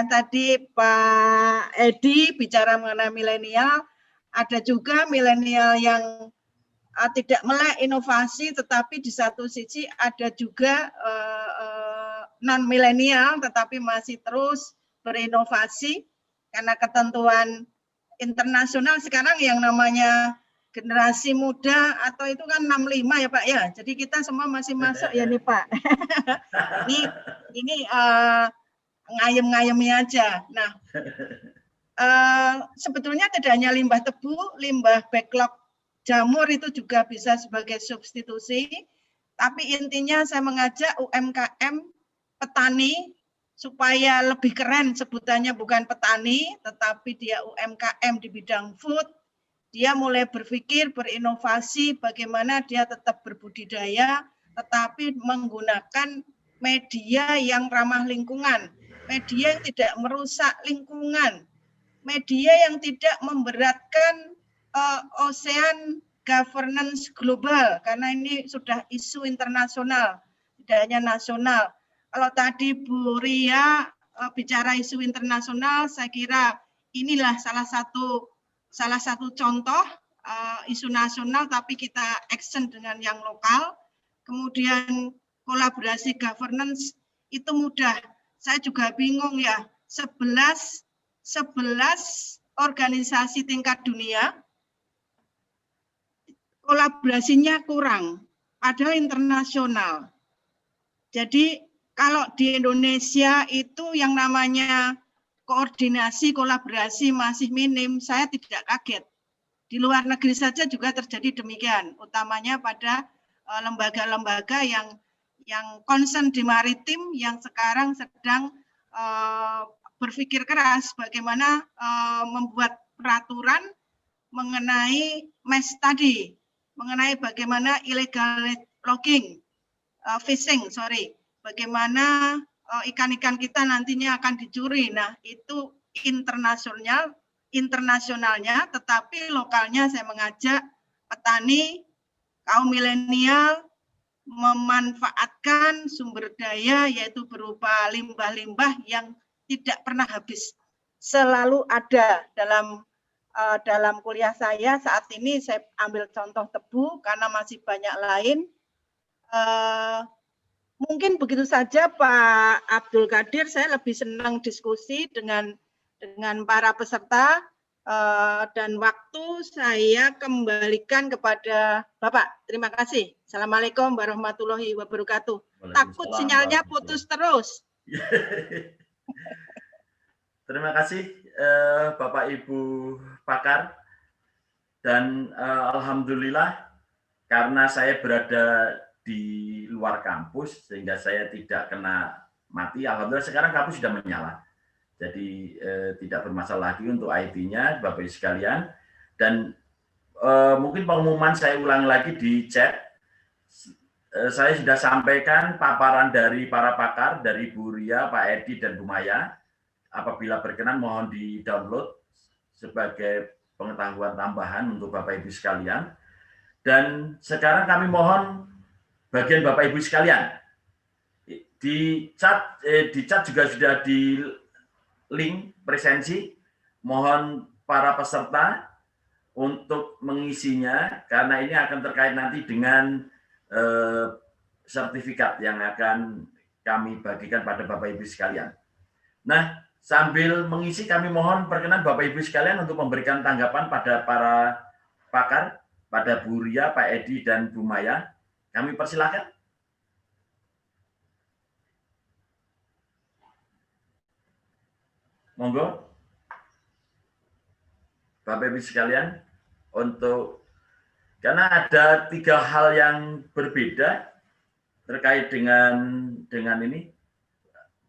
tadi Pak Edi bicara mengenai milenial. Ada juga milenial yang tidak melek inovasi, tetapi di satu sisi ada juga non milenial tetapi masih terus berinovasi, karena ketentuan internasional sekarang yang namanya generasi muda atau itu kan 65 ya Pak ya. Jadi kita semua masih masuk ya nih Pak. ini ngayem-ngayemi aja. Nah, sebetulnya tidak hanya limbah tebu, limbah backlog jamur itu juga bisa sebagai substitusi. Tapi intinya saya mengajak UMKM petani supaya lebih keren sebutannya, bukan petani, tetapi dia UMKM di bidang food. Dia mulai berpikir, berinovasi bagaimana dia tetap berbudidaya, tetapi menggunakan media yang ramah lingkungan, media yang tidak merusak lingkungan, media yang tidak memberatkan ocean governance global, karena ini sudah isu internasional, tidak hanya nasional. Kalau tadi Bu Ria bicara isu internasional, saya kira inilah salah satu contoh isu nasional, tapi kita action dengan yang lokal. Kemudian kolaborasi governance itu mudah. Saya juga bingung ya, 11 organisasi tingkat dunia, kolaborasinya kurang, padahal internasional. Jadi kalau di Indonesia itu yang namanya koordinasi, kolaborasi masih minim, saya tidak kaget. Di luar negeri saja juga terjadi demikian, utamanya pada lembaga-lembaga yang concern di maritim, yang sekarang sedang berpikir keras bagaimana membuat peraturan mengenai MES tadi, mengenai bagaimana illegal logging, fishing, bagaimana ikan-ikan kita nantinya akan dicuri. Nah, itu internasionalnya, tetapi lokalnya saya mengajak petani, kaum milenial memanfaatkan sumber daya, yaitu berupa limbah-limbah yang tidak pernah habis. Selalu ada dalam kuliah saya saat ini. Saya ambil contoh tebu karena masih banyak lain. Mungkin begitu saja Pak Abdul Qadir. Saya lebih senang diskusi dengan para peserta, dan waktu saya kembalikan kepada Bapak. Terima kasih. Assalamualaikum warahmatullahi wabarakatuh. Takut sinyalnya putus terus. Terima kasih Bapak Ibu pakar, dan alhamdulillah karena saya berada di luar kampus sehingga saya tidak kena mati. Alhamdulillah sekarang kampus sudah menyala, jadi tidak bermasalah lagi untuk IT-nya, Bapak Ibu sekalian. Dan mungkin pengumuman saya ulang lagi di chat. Saya sudah sampaikan paparan dari para pakar, dari Bu Ria, Pak Edi, dan Bu Maya. Apabila berkenan mohon di-download sebagai pengetahuan tambahan untuk Bapak Ibu sekalian. Dan sekarang kami mohon bagian Bapak Ibu sekalian, di chat juga sudah di link presensi, mohon para peserta untuk mengisinya, karena ini akan terkait nanti dengan sertifikat yang akan kami bagikan pada Bapak Ibu sekalian. Nah, sambil mengisi kami mohon perkenan Bapak Ibu sekalian untuk memberikan tanggapan pada para pakar, pada Bu Ria, Pak Edi, dan Bu Maya. Kami persilakan. Monggo. Bapak Ibu sekalian, karena ada 3 hal yang berbeda terkait dengan ini.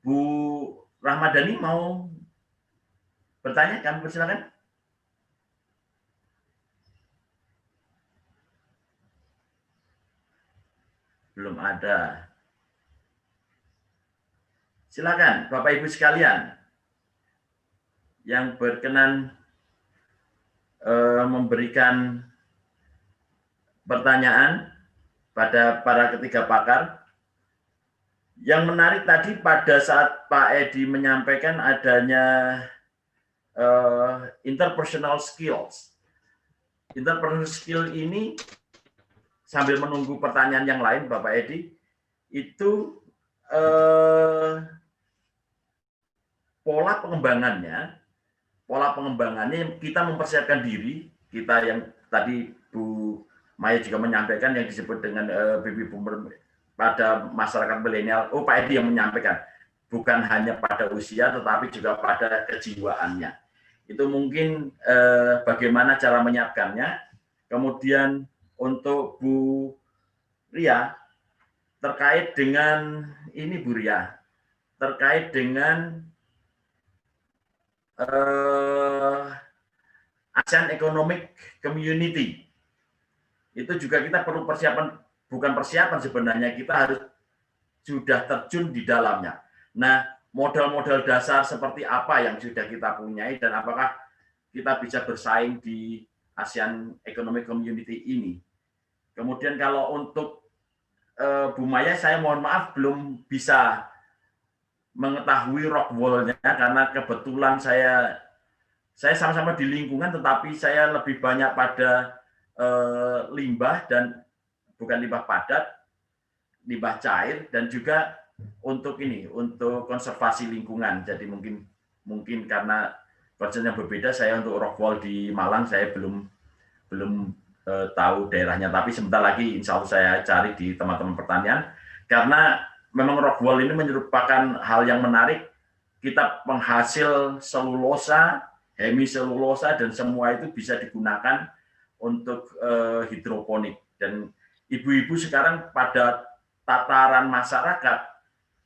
Bu Rahmadani mau bertanya, kami persilakan. Belum ada. Silakan Bapak Ibu sekalian yang berkenan memberikan pertanyaan pada para ketiga pakar. Yang menarik tadi pada saat Pak Edi menyampaikan adanya interpersonal skills. Interpersonal skill ini, sambil menunggu pertanyaan yang lain Bapak Edi, itu pola pengembangannya kita mempersiapkan diri, kita yang tadi Bu Maya juga menyampaikan yang disebut dengan baby boomer pada masyarakat milenial. Pak Edi yang menyampaikan bukan hanya pada usia tetapi juga pada kejiwaannya. Itu mungkin bagaimana cara menyiapkannya. Kemudian untuk Bu Ria, terkait dengan ini Bu Ria, terkait dengan ASEAN Economic Community, itu juga kita perlu persiapan, bukan persiapan sebenarnya, kita harus sudah terjun di dalamnya. Nah, modal-modal dasar seperti apa yang sudah kita punyai dan apakah kita bisa bersaing di ASEAN Economic Community ini. Kemudian kalau untuk Bu Maya, saya mohon maaf belum bisa mengetahui rock wall-nya karena kebetulan saya sama-sama di lingkungan, tetapi saya lebih banyak pada limbah dan bukan limbah padat, limbah cair, dan juga untuk ini, untuk konservasi lingkungan. Jadi mungkin karena concern yang berbeda, saya untuk rock wall di Malang saya belum tahu daerahnya, tapi sebentar lagi insya Allah saya cari di teman-teman pertanian, karena memang rock wall ini merupakan hal yang menarik. Kita penghasil selulosa, hemiselulosa, dan semua itu bisa digunakan untuk hidroponik. Dan ibu-ibu sekarang pada tataran masyarakat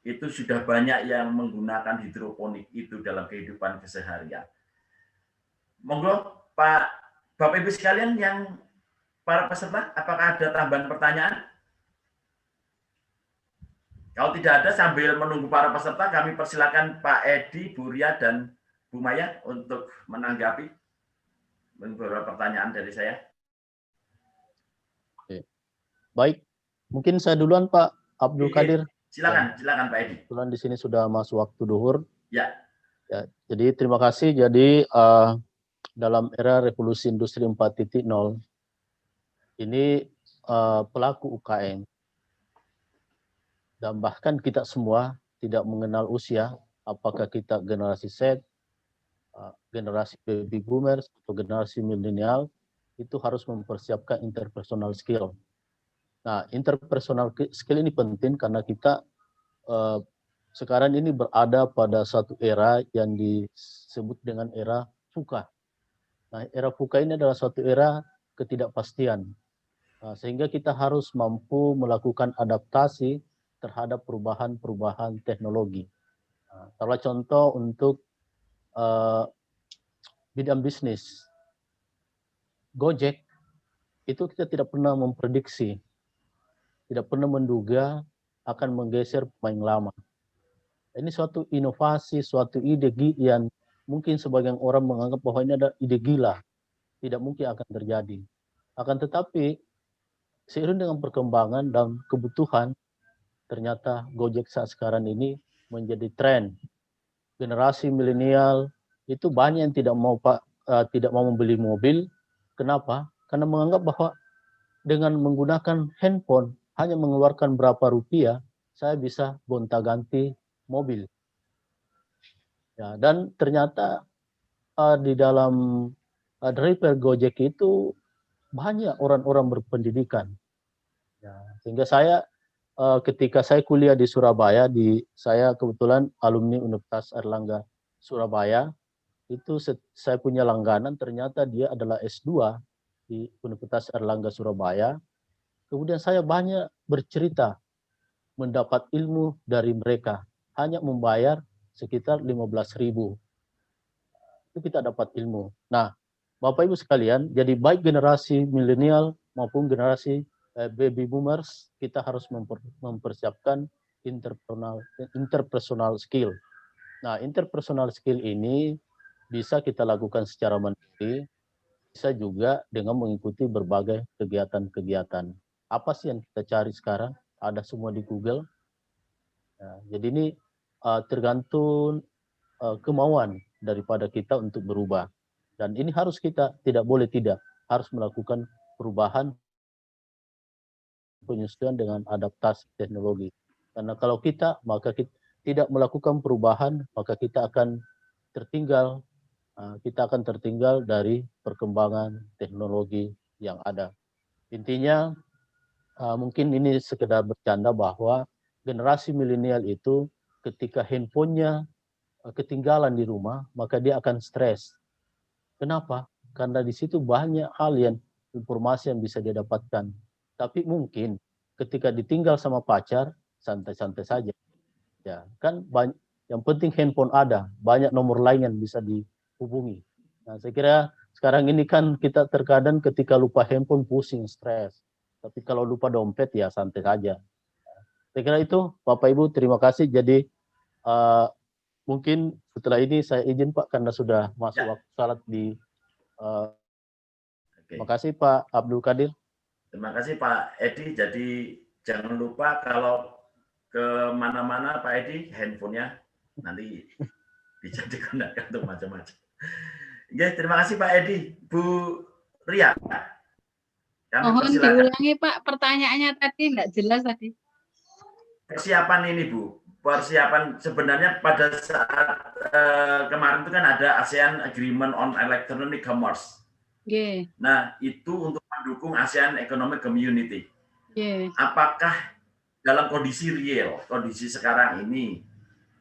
itu sudah banyak yang menggunakan hidroponik itu dalam kehidupan keseharian. Monggo Bapak Ibu sekalian yang para peserta, apakah ada tambahan pertanyaan? Kalau tidak ada, sambil menunggu para peserta, kami persilakan Pak Edi, Bu Ria, dan Bu Maya untuk menanggapi beberapa pertanyaan dari saya. Oke. Baik, mungkin saya duluan Pak Abdul Qadir. Silakan Pak Edi. Kebetulan di sini sudah masuk waktu duhur. Ya. Jadi terima kasih. Jadi dalam era revolusi industri 4.0 ini pelaku UKM dan bahkan kita semua tidak mengenal usia, apakah kita generasi Z, generasi baby boomers, atau generasi milenial, itu harus mempersiapkan interpersonal skill. Nah, interpersonal skill ini penting karena kita sekarang ini berada pada satu era yang disebut dengan era VUCA. Nah, era VUCA ini adalah suatu era ketidakpastian. Nah, sehingga kita harus mampu melakukan adaptasi terhadap perubahan-perubahan teknologi. Nah, kalau contoh untuk bidang bisnis, Gojek itu kita tidak pernah memprediksi, tidak pernah menduga akan menggeser pemain lama. Ini suatu inovasi, suatu ide yang mungkin sebagian orang menganggap bahwa ini ada ide gila, tidak mungkin akan terjadi. Akan tetapi seiring dengan perkembangan dan kebutuhan, ternyata Gojek saat sekarang ini menjadi tren. Generasi milenial itu banyak yang tidak mau membeli mobil. Kenapa? Karena menganggap bahwa dengan menggunakan handphone hanya mengeluarkan berapa rupiah, saya bisa gonta-ganti mobil. Ya, dan ternyata di dalam driver Gojek itu banyak orang-orang berpendidikan. Ya, sehingga saya ketika saya kuliah di Surabaya, saya kebetulan alumni Universitas Airlangga Surabaya, itu saya punya langganan, ternyata dia adalah S2 di Universitas Airlangga Surabaya. Kemudian saya banyak bercerita, mendapat ilmu dari mereka, hanya membayar sekitar 15.000. Itu kita dapat ilmu. Nah, Bapak Ibu sekalian, jadi baik generasi milenial maupun generasi baby boomers, kita harus mempersiapkan interpersonal skill. Nah, interpersonal skill ini bisa kita lakukan secara mandiri, bisa juga dengan mengikuti berbagai kegiatan-kegiatan. Apa sih yang kita cari sekarang? Ada semua di Google. Nah, jadi ini tergantung kemauan daripada kita untuk berubah. Dan ini harus kita, tidak boleh tidak, harus melakukan perubahan, penyesuaian dengan adaptasi teknologi. Karena kalau maka kita tidak melakukan perubahan, maka kita akan tertinggal. Kita akan tertinggal dari perkembangan teknologi yang ada. Intinya, mungkin ini sekedar bercanda bahwa generasi milenial itu ketika handphonenya ketinggalan di rumah, maka dia akan stres. Kenapa? Karena di situ banyak hal yang informasi yang bisa dia dapatkan. Tapi mungkin ketika ditinggal sama pacar, santai-santai saja. Ya, kan banyak, yang penting handphone ada, banyak nomor lain yang bisa dihubungi. Nah, saya kira sekarang ini kan kita terkadang ketika lupa handphone pusing, stres. Tapi kalau lupa dompet ya santai saja. Saya kira itu, Bapak Ibu, terima kasih. Jadi mungkin setelah ini saya izin Pak karena sudah masuk waktu salat di. Terima kasih Pak Abdul Qadir. Terima kasih Pak Edi. Jadi jangan lupa kalau ke mana-mana Pak Edi, handphonenya nanti bisa digunakan untuk macam-macam. Oke, terima kasih Pak Edi. Bu Ria. Mohon diulangi Pak, pertanyaannya tadi nggak jelas tadi. Persiapan ini Bu, persiapan sebenarnya pada saat kemarin itu kan ada ASEAN Agreement on Electronic Commerce. Yeah. Nah, itu untuk mendukung ASEAN Economic Community. Yeah. Apakah dalam kondisi real, kondisi sekarang ini,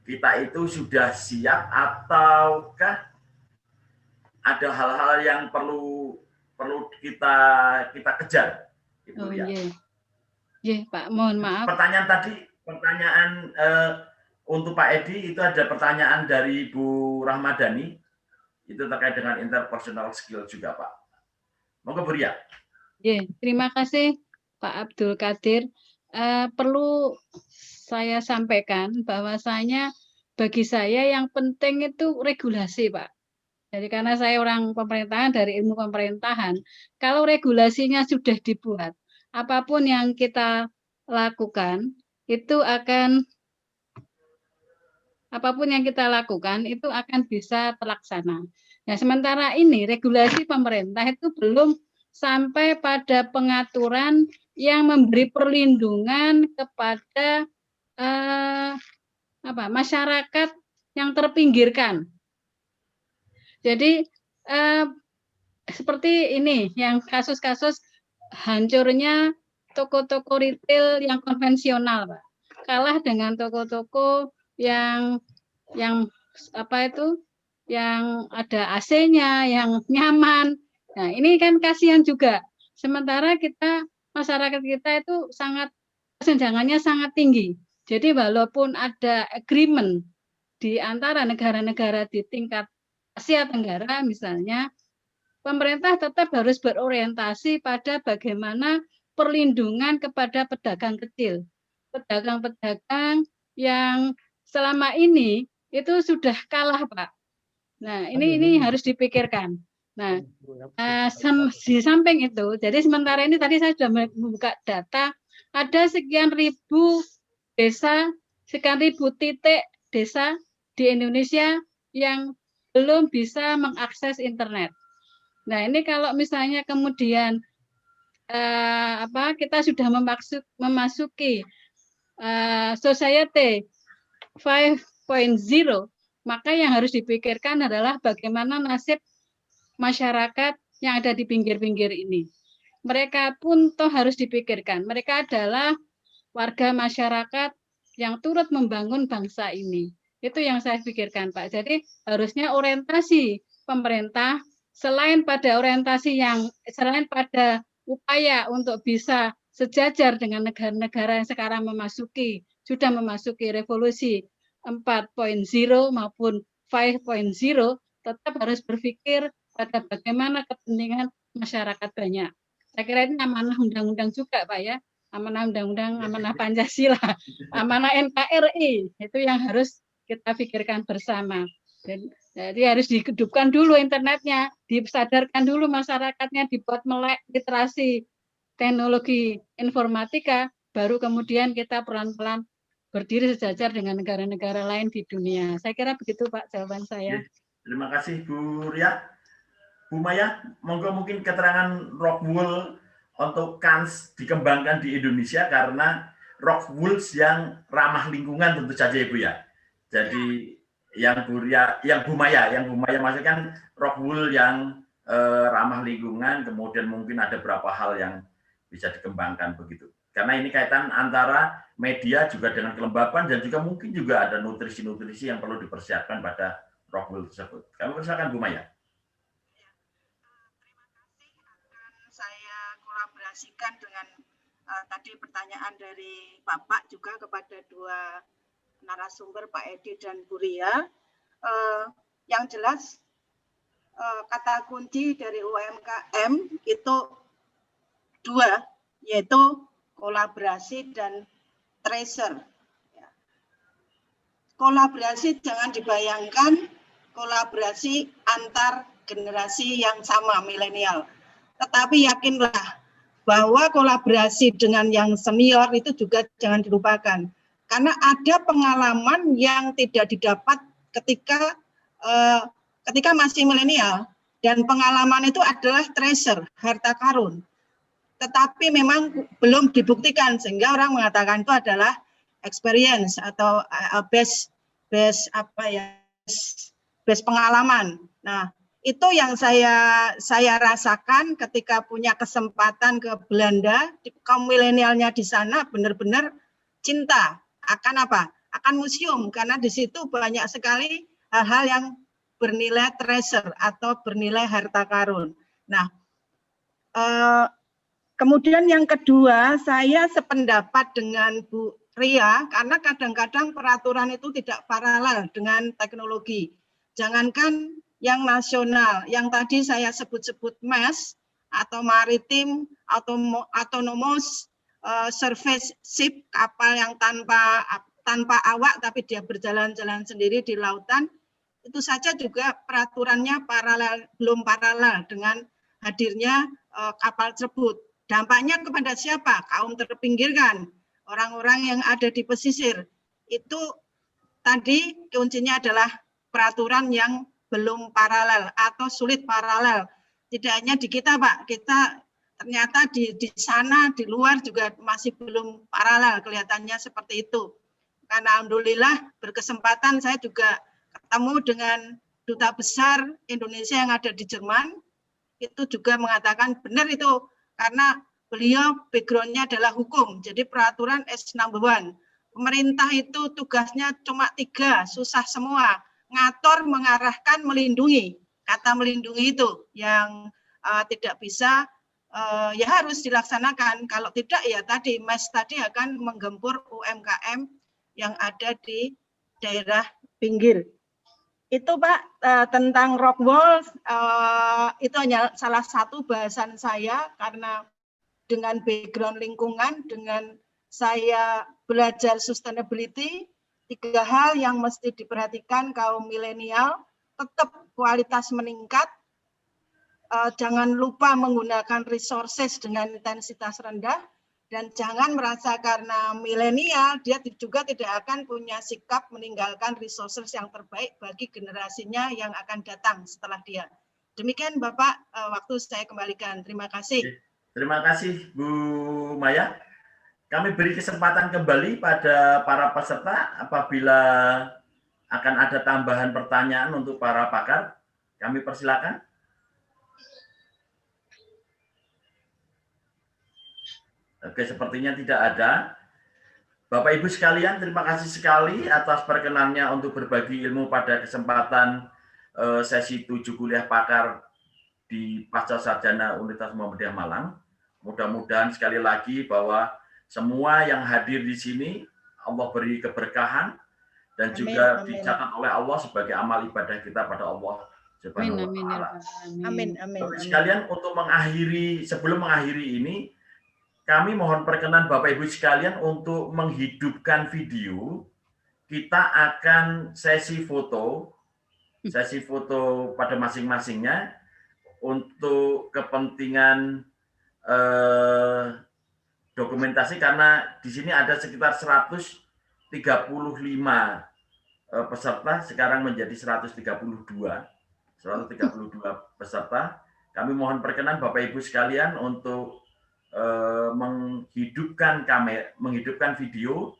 kita itu sudah siap ataukah ada hal-hal yang perlu kita kejar? Ibu Iya, yeah, Pak, mohon maaf. Pertanyaan untuk Pak Edi itu ada pertanyaan dari Bu Rahmadani, itu terkait dengan interpersonal skill juga Pak. Monggo Bu Ria. Yeah, terima kasih Pak Abdul Qadir. Perlu saya sampaikan bahwasanya bagi saya yang penting itu regulasi Pak. Jadi karena saya orang pemerintahan, dari ilmu pemerintahan, kalau regulasinya sudah dibuat, apapun yang kita lakukan itu akan bisa terlaksana. Nah, sementara ini regulasi pemerintah itu belum sampai pada pengaturan yang memberi perlindungan kepada masyarakat yang terpinggirkan. Jadi seperti ini, yang kasus-kasus hancurnya toko-toko retail yang konvensional, Pak. Kalah dengan toko-toko yang ada AC-nya, yang nyaman. Nah, ini kan kasihan juga. Sementara masyarakat kita itu kesenjangannya sangat tinggi. Jadi walaupun ada agreement di antara negara-negara di tingkat Asia Tenggara misalnya, pemerintah tetap harus berorientasi pada bagaimana perlindungan kepada pedagang kecil. Pedagang-pedagang yang selama ini itu sudah kalah, Pak. Nah, ini harus dipikirkan. Nah, di samping itu, jadi sementara ini tadi saya sudah membuka data, ada sekian ribu desa, sekian ribu titik desa di Indonesia yang belum bisa mengakses internet. Nah, ini kalau misalnya kemudian kita sudah memasuki society 5.0, maka yang harus dipikirkan adalah bagaimana nasib masyarakat yang ada di pinggir-pinggir ini. Mereka pun toh harus dipikirkan. Mereka adalah warga masyarakat yang turut membangun bangsa ini. Itu yang saya pikirkan, Pak. Jadi harusnya orientasi pemerintah selain pada upaya untuk bisa sejajar dengan negara-negara yang sekarang sudah memasuki revolusi 4.0 maupun 5.0, tetap harus berpikir pada bagaimana kepentingan masyarakat banyak. Saya kira ini amanah undang-undang juga, Pak ya. Amanah undang-undang, amanah Pancasila, amanah NKRI, itu yang harus kita pikirkan bersama. Jadi harus dihidupkan dulu internetnya, disadarkan dulu masyarakatnya, dibuat melek literasi teknologi informatika, baru kemudian kita pelan-pelan berdiri sejajar dengan negara-negara lain di dunia. Saya kira begitu Pak jawaban saya. Terima kasih Bu Ria. Bu Maya, monggo mungkin keterangan rockwool untuk kans dikembangkan di Indonesia karena rockwool yang ramah lingkungan tentu saja Ibu ya. Jadi yang Bu Maya maksudkan rockwool yang ramah lingkungan, kemudian mungkin ada beberapa hal yang bisa dikembangkan begitu. karena ini kaitan antara media juga dengan kelembapan dan juga mungkin juga ada nutrisi-nutrisi yang perlu dipersiapkan pada Rockwool tersebut. Kami persilakan Bu Maya. Saya kolaborasikan dengan tadi pertanyaan dari Bapak juga kepada dua narasumber, Pak Edi dan Bu Ria. Yang jelas kata kunci dari UMKM itu dua, yaitu kolaborasi dan tracer. Kolaborasi jangan dibayangkan kolaborasi antar generasi yang sama, milenial. Tetapi yakinlah bahwa kolaborasi dengan yang senior itu juga jangan dilupakan. Karena ada pengalaman yang tidak didapat ketika masih milenial. Dan pengalaman itu adalah treasure, harta karun. Tetapi memang belum dibuktikan, sehingga orang mengatakan itu adalah experience atau base pengalaman. Nah, itu yang saya rasakan ketika punya kesempatan ke Belanda. Kaum milenialnya di sana benar-benar cinta akan apa? Akan museum, karena di situ banyak sekali hal-hal yang bernilai treasure atau bernilai harta karun. Nah, kemudian yang kedua, saya sependapat dengan Bu Ria, karena kadang-kadang peraturan itu tidak paralel dengan teknologi. Jangankan yang nasional, yang tadi saya sebut-sebut MES atau maritim, autonomous service ship, kapal yang tanpa awak tapi dia berjalan-jalan sendiri di lautan, itu saja juga peraturannya belum paralel dengan hadirnya kapal tersebut. Dampaknya kepada siapa? Kaum terpinggirkan, orang-orang yang ada di pesisir. Itu tadi kuncinya adalah peraturan yang belum paralel atau sulit paralel. Tidak hanya di kita, Pak. Kita ternyata di sana, di luar juga masih belum paralel, kelihatannya seperti itu. Karena alhamdulillah berkesempatan saya juga ketemu dengan duta besar Indonesia yang ada di Jerman. Itu juga mengatakan benar itu, karena beliau background-nya adalah hukum, jadi peraturan is number one. Pemerintah itu tugasnya cuma 3, susah semua. Ngatur, mengarahkan, melindungi. Kata melindungi itu yang tidak bisa, ya harus dilaksanakan. Kalau tidak, ya tadi, MES tadi akan menggempur UMKM yang ada di daerah pinggir. Itu Pak, tentang Rockwool, itu hanya salah satu bahasan saya, karena dengan background lingkungan, dengan saya belajar sustainability, 3 hal yang mesti diperhatikan kaum milenial, tetap kualitas meningkat, jangan lupa menggunakan resources dengan intensitas rendah, dan jangan merasa karena milenial, dia juga tidak akan punya sikap meninggalkan resources yang terbaik bagi generasinya yang akan datang setelah dia. Demikian Bapak, waktu saya kembalikan. Terima kasih. Terima kasih Bu Maya. Kami beri kesempatan kembali pada para peserta apabila akan ada tambahan pertanyaan untuk para pakar. Kami persilakan. Oke, sepertinya tidak ada. Bapak Ibu sekalian, terima kasih sekali atas perkenannya untuk berbagi ilmu pada kesempatan sesi 7 kuliah pakar di Pascasarjana Universitas Muhammadiyah Malang. Mudah-mudahan sekali lagi bahwa semua yang hadir di sini Allah beri keberkahan dan juga dicatat oleh Allah sebagai amal ibadah kita pada Allah Subhanahu wa taala. Amin. Bapak sekalian, untuk sebelum mengakhiri ini, kami mohon perkenan Bapak Ibu sekalian untuk menghidupkan video. Kita akan sesi foto pada masing-masingnya untuk kepentingan dokumentasi, karena di sini ada sekitar 135 peserta, sekarang menjadi 132 peserta. Kami mohon perkenan Bapak Ibu sekalian untuk menghidupkan video.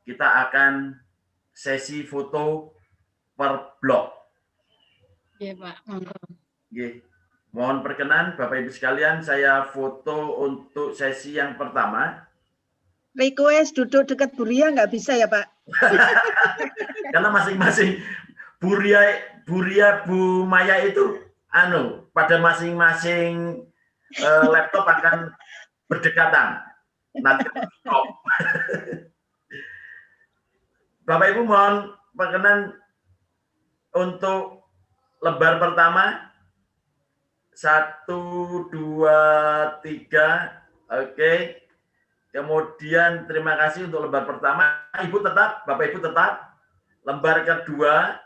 Kita akan sesi foto per blok. Iya, Pak. Oke. Mohon perkenan Bapak Ibu sekalian, saya foto untuk sesi yang pertama. request duduk dekat Bu Ria nggak bisa ya Pak? Karena masing-masing Bu Ria, Bu Maya itu pada masing-masing laptop akan berdekatan. Nanti stop. Bapak Ibu mohon perkenan untuk lembar pertama. 1, 2, 3. Oke. Kemudian terima kasih untuk lembar pertama. Bapak Ibu tetap. Lembar kedua.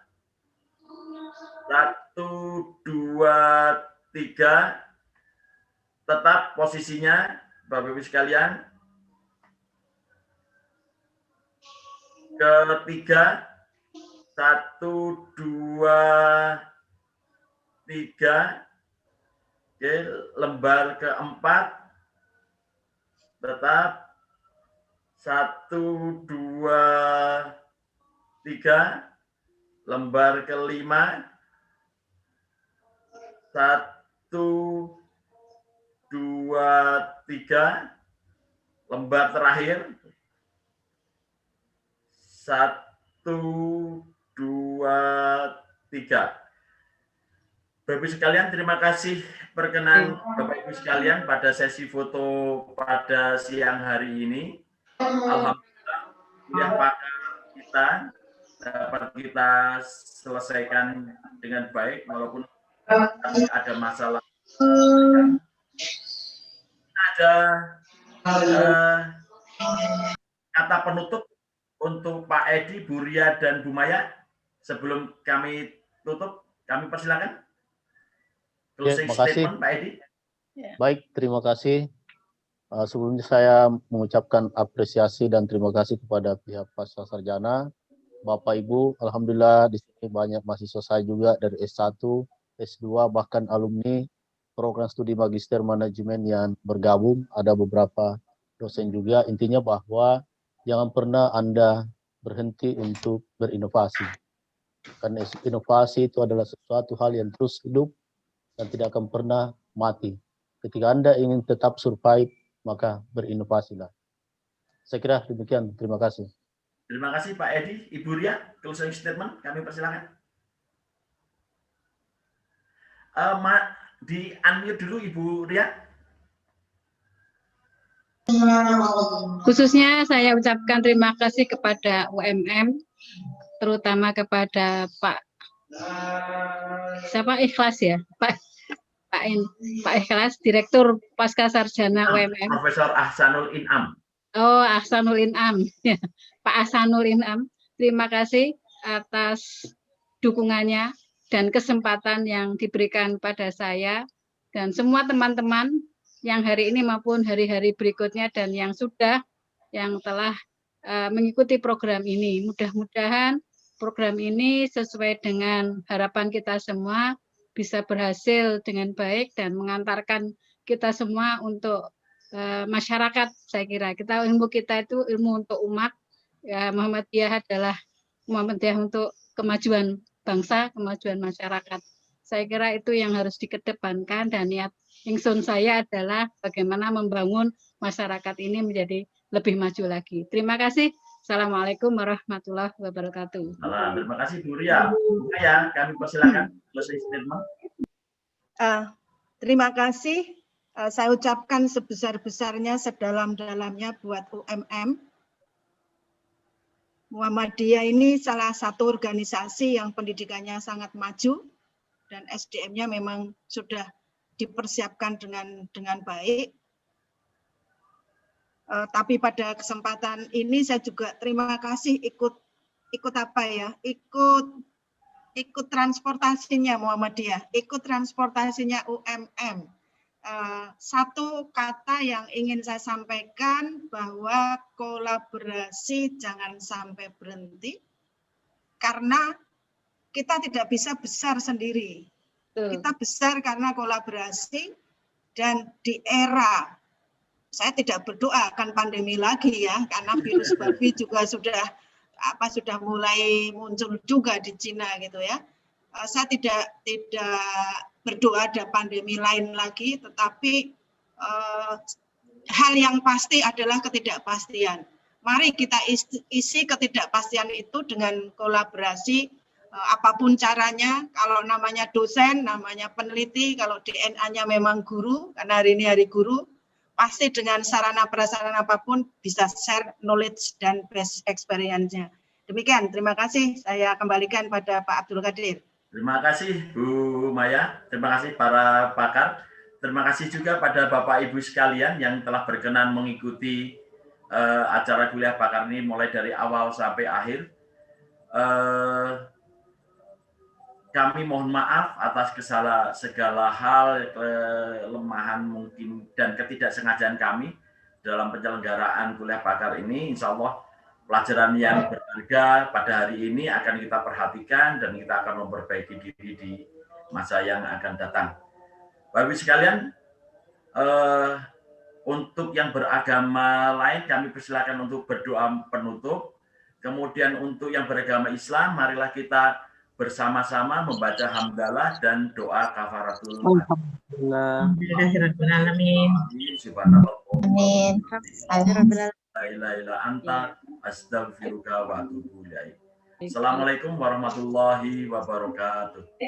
1, 2, 3. Tetap posisinya, Bapak Ibu sekalian. Ketiga. 1, 2, 3. Oke, lembar keempat. Tetap 1, 2, 3. Lembar kelima 1, 2, 3. Lembar terakhir 1, 2, 3. Bapak Ibu sekalian, terima kasih perkenan Bapak Ibu sekalian pada sesi foto pada siang hari ini. Alhamdulillah, kuliah pakar kita dapat kita selesaikan dengan baik walaupun ada masalah. Ada kata penutup untuk Pak Edi, Bu Ria, dan Bu Maya sebelum kami tutup, kami persilakan. Closing statement, Pak Edi. Baik, terima kasih. Sebelumnya saya mengucapkan apresiasi dan terima kasih kepada pihak Pasca Sarjana, Bapak Ibu. Alhamdulillah di sini banyak mahasiswa saya juga dari S1, S2, bahkan alumni program studi Magister Manajemen yang bergabung. Ada beberapa dosen juga. Intinya bahwa jangan pernah Anda berhenti untuk berinovasi. Karena inovasi itu adalah sesuatu hal yang terus hidup dan tidak akan pernah mati. Ketika Anda ingin tetap survive, maka berinovasilah. Saya kira demikian. Terima kasih. Terima kasih Pak Edi. Ibu Ria, closing statement, kami persilakan. Di unmute dulu Ibu Ria. Khususnya saya ucapkan terima kasih kepada UMM, terutama kepada Pak Ikhlas ya, Pak Ikhlas, Direktur Pasca Sarjana UMM. Profesor Ahsanul Inam. Oh, Ahsanul Inam, Pak Ahsanul Inam. Terima kasih atas dukungannya dan kesempatan yang diberikan pada saya dan semua teman-teman yang hari ini maupun hari-hari berikutnya dan yang telah mengikuti program ini. Mudah-mudahan program ini sesuai dengan harapan kita semua bisa berhasil dengan baik dan mengantarkan kita semua untuk masyarakat. Saya kira ilmu kita itu ilmu untuk umat. Ya, Muhammadiyah adalah Muhammadiyah untuk kemajuan bangsa, kemajuan masyarakat. Saya kira itu yang harus dikedepankan dan niat ingsun saya adalah bagaimana membangun masyarakat ini menjadi lebih maju lagi. Terima kasih. Assalamualaikum warahmatullahi wabarakatuh. Terima kasih Bu Ria. Bu Maya, kami persilakan closing statement. Terima kasih. Saya ucapkan sebesar-besarnya, sedalam-dalamnya buat UMM. Muhammadiyah ini salah satu organisasi yang pendidikannya sangat maju dan SDM-nya memang sudah dipersiapkan dengan baik. Tapi pada kesempatan ini saya juga terima kasih ikut transportasinya Muhammadiyah, ikut transportasinya UMM. Satu kata yang ingin saya sampaikan bahwa kolaborasi jangan sampai berhenti karena kita tidak bisa besar sendiri. Kita besar karena kolaborasi dan di era, saya tidak berdoa akan pandemi lagi ya, karena virus babi juga sudah mulai muncul juga di Cina gitu ya. Saya tidak berdoa ada pandemi lain lagi, tetapi hal yang pasti adalah ketidakpastian. Mari kita isi ketidakpastian itu dengan kolaborasi, apapun caranya. Kalau namanya dosen, namanya peneliti, kalau DNA-nya memang guru, karena hari ini hari guru, pasti dengan sarana prasarana apapun bisa share knowledge dan best experience-nya. Demikian, terima kasih. Saya kembalikan pada Pak Abdul Qadir. Terima kasih Bu Maya, terima kasih para pakar, terima kasih juga pada Bapak Ibu sekalian yang telah berkenan mengikuti acara kuliah pakar ini mulai dari awal sampai akhir. Kami mohon maaf atas segala hal, kelemahan mungkin dan ketidaksengajaan kami dalam penyelenggaraan kuliah pakar ini. Insya Allah pelajaran yang berharga pada hari ini akan kita perhatikan dan kita akan memperbaiki diri di masa yang akan datang. Bapak Ibu sekalian, untuk yang beragama lain kami persilakan untuk berdoa penutup. Kemudian untuk yang beragama Islam, marilah kita bersama-sama membaca hamdalah dan doa kafaratul majlis. Alhamdulillahirrahmanirrahim. Amin. La ilaha illa anta astaghfiruka wa atubu ilaik. Assalamualaikum warahmatullahi wabarakatuh.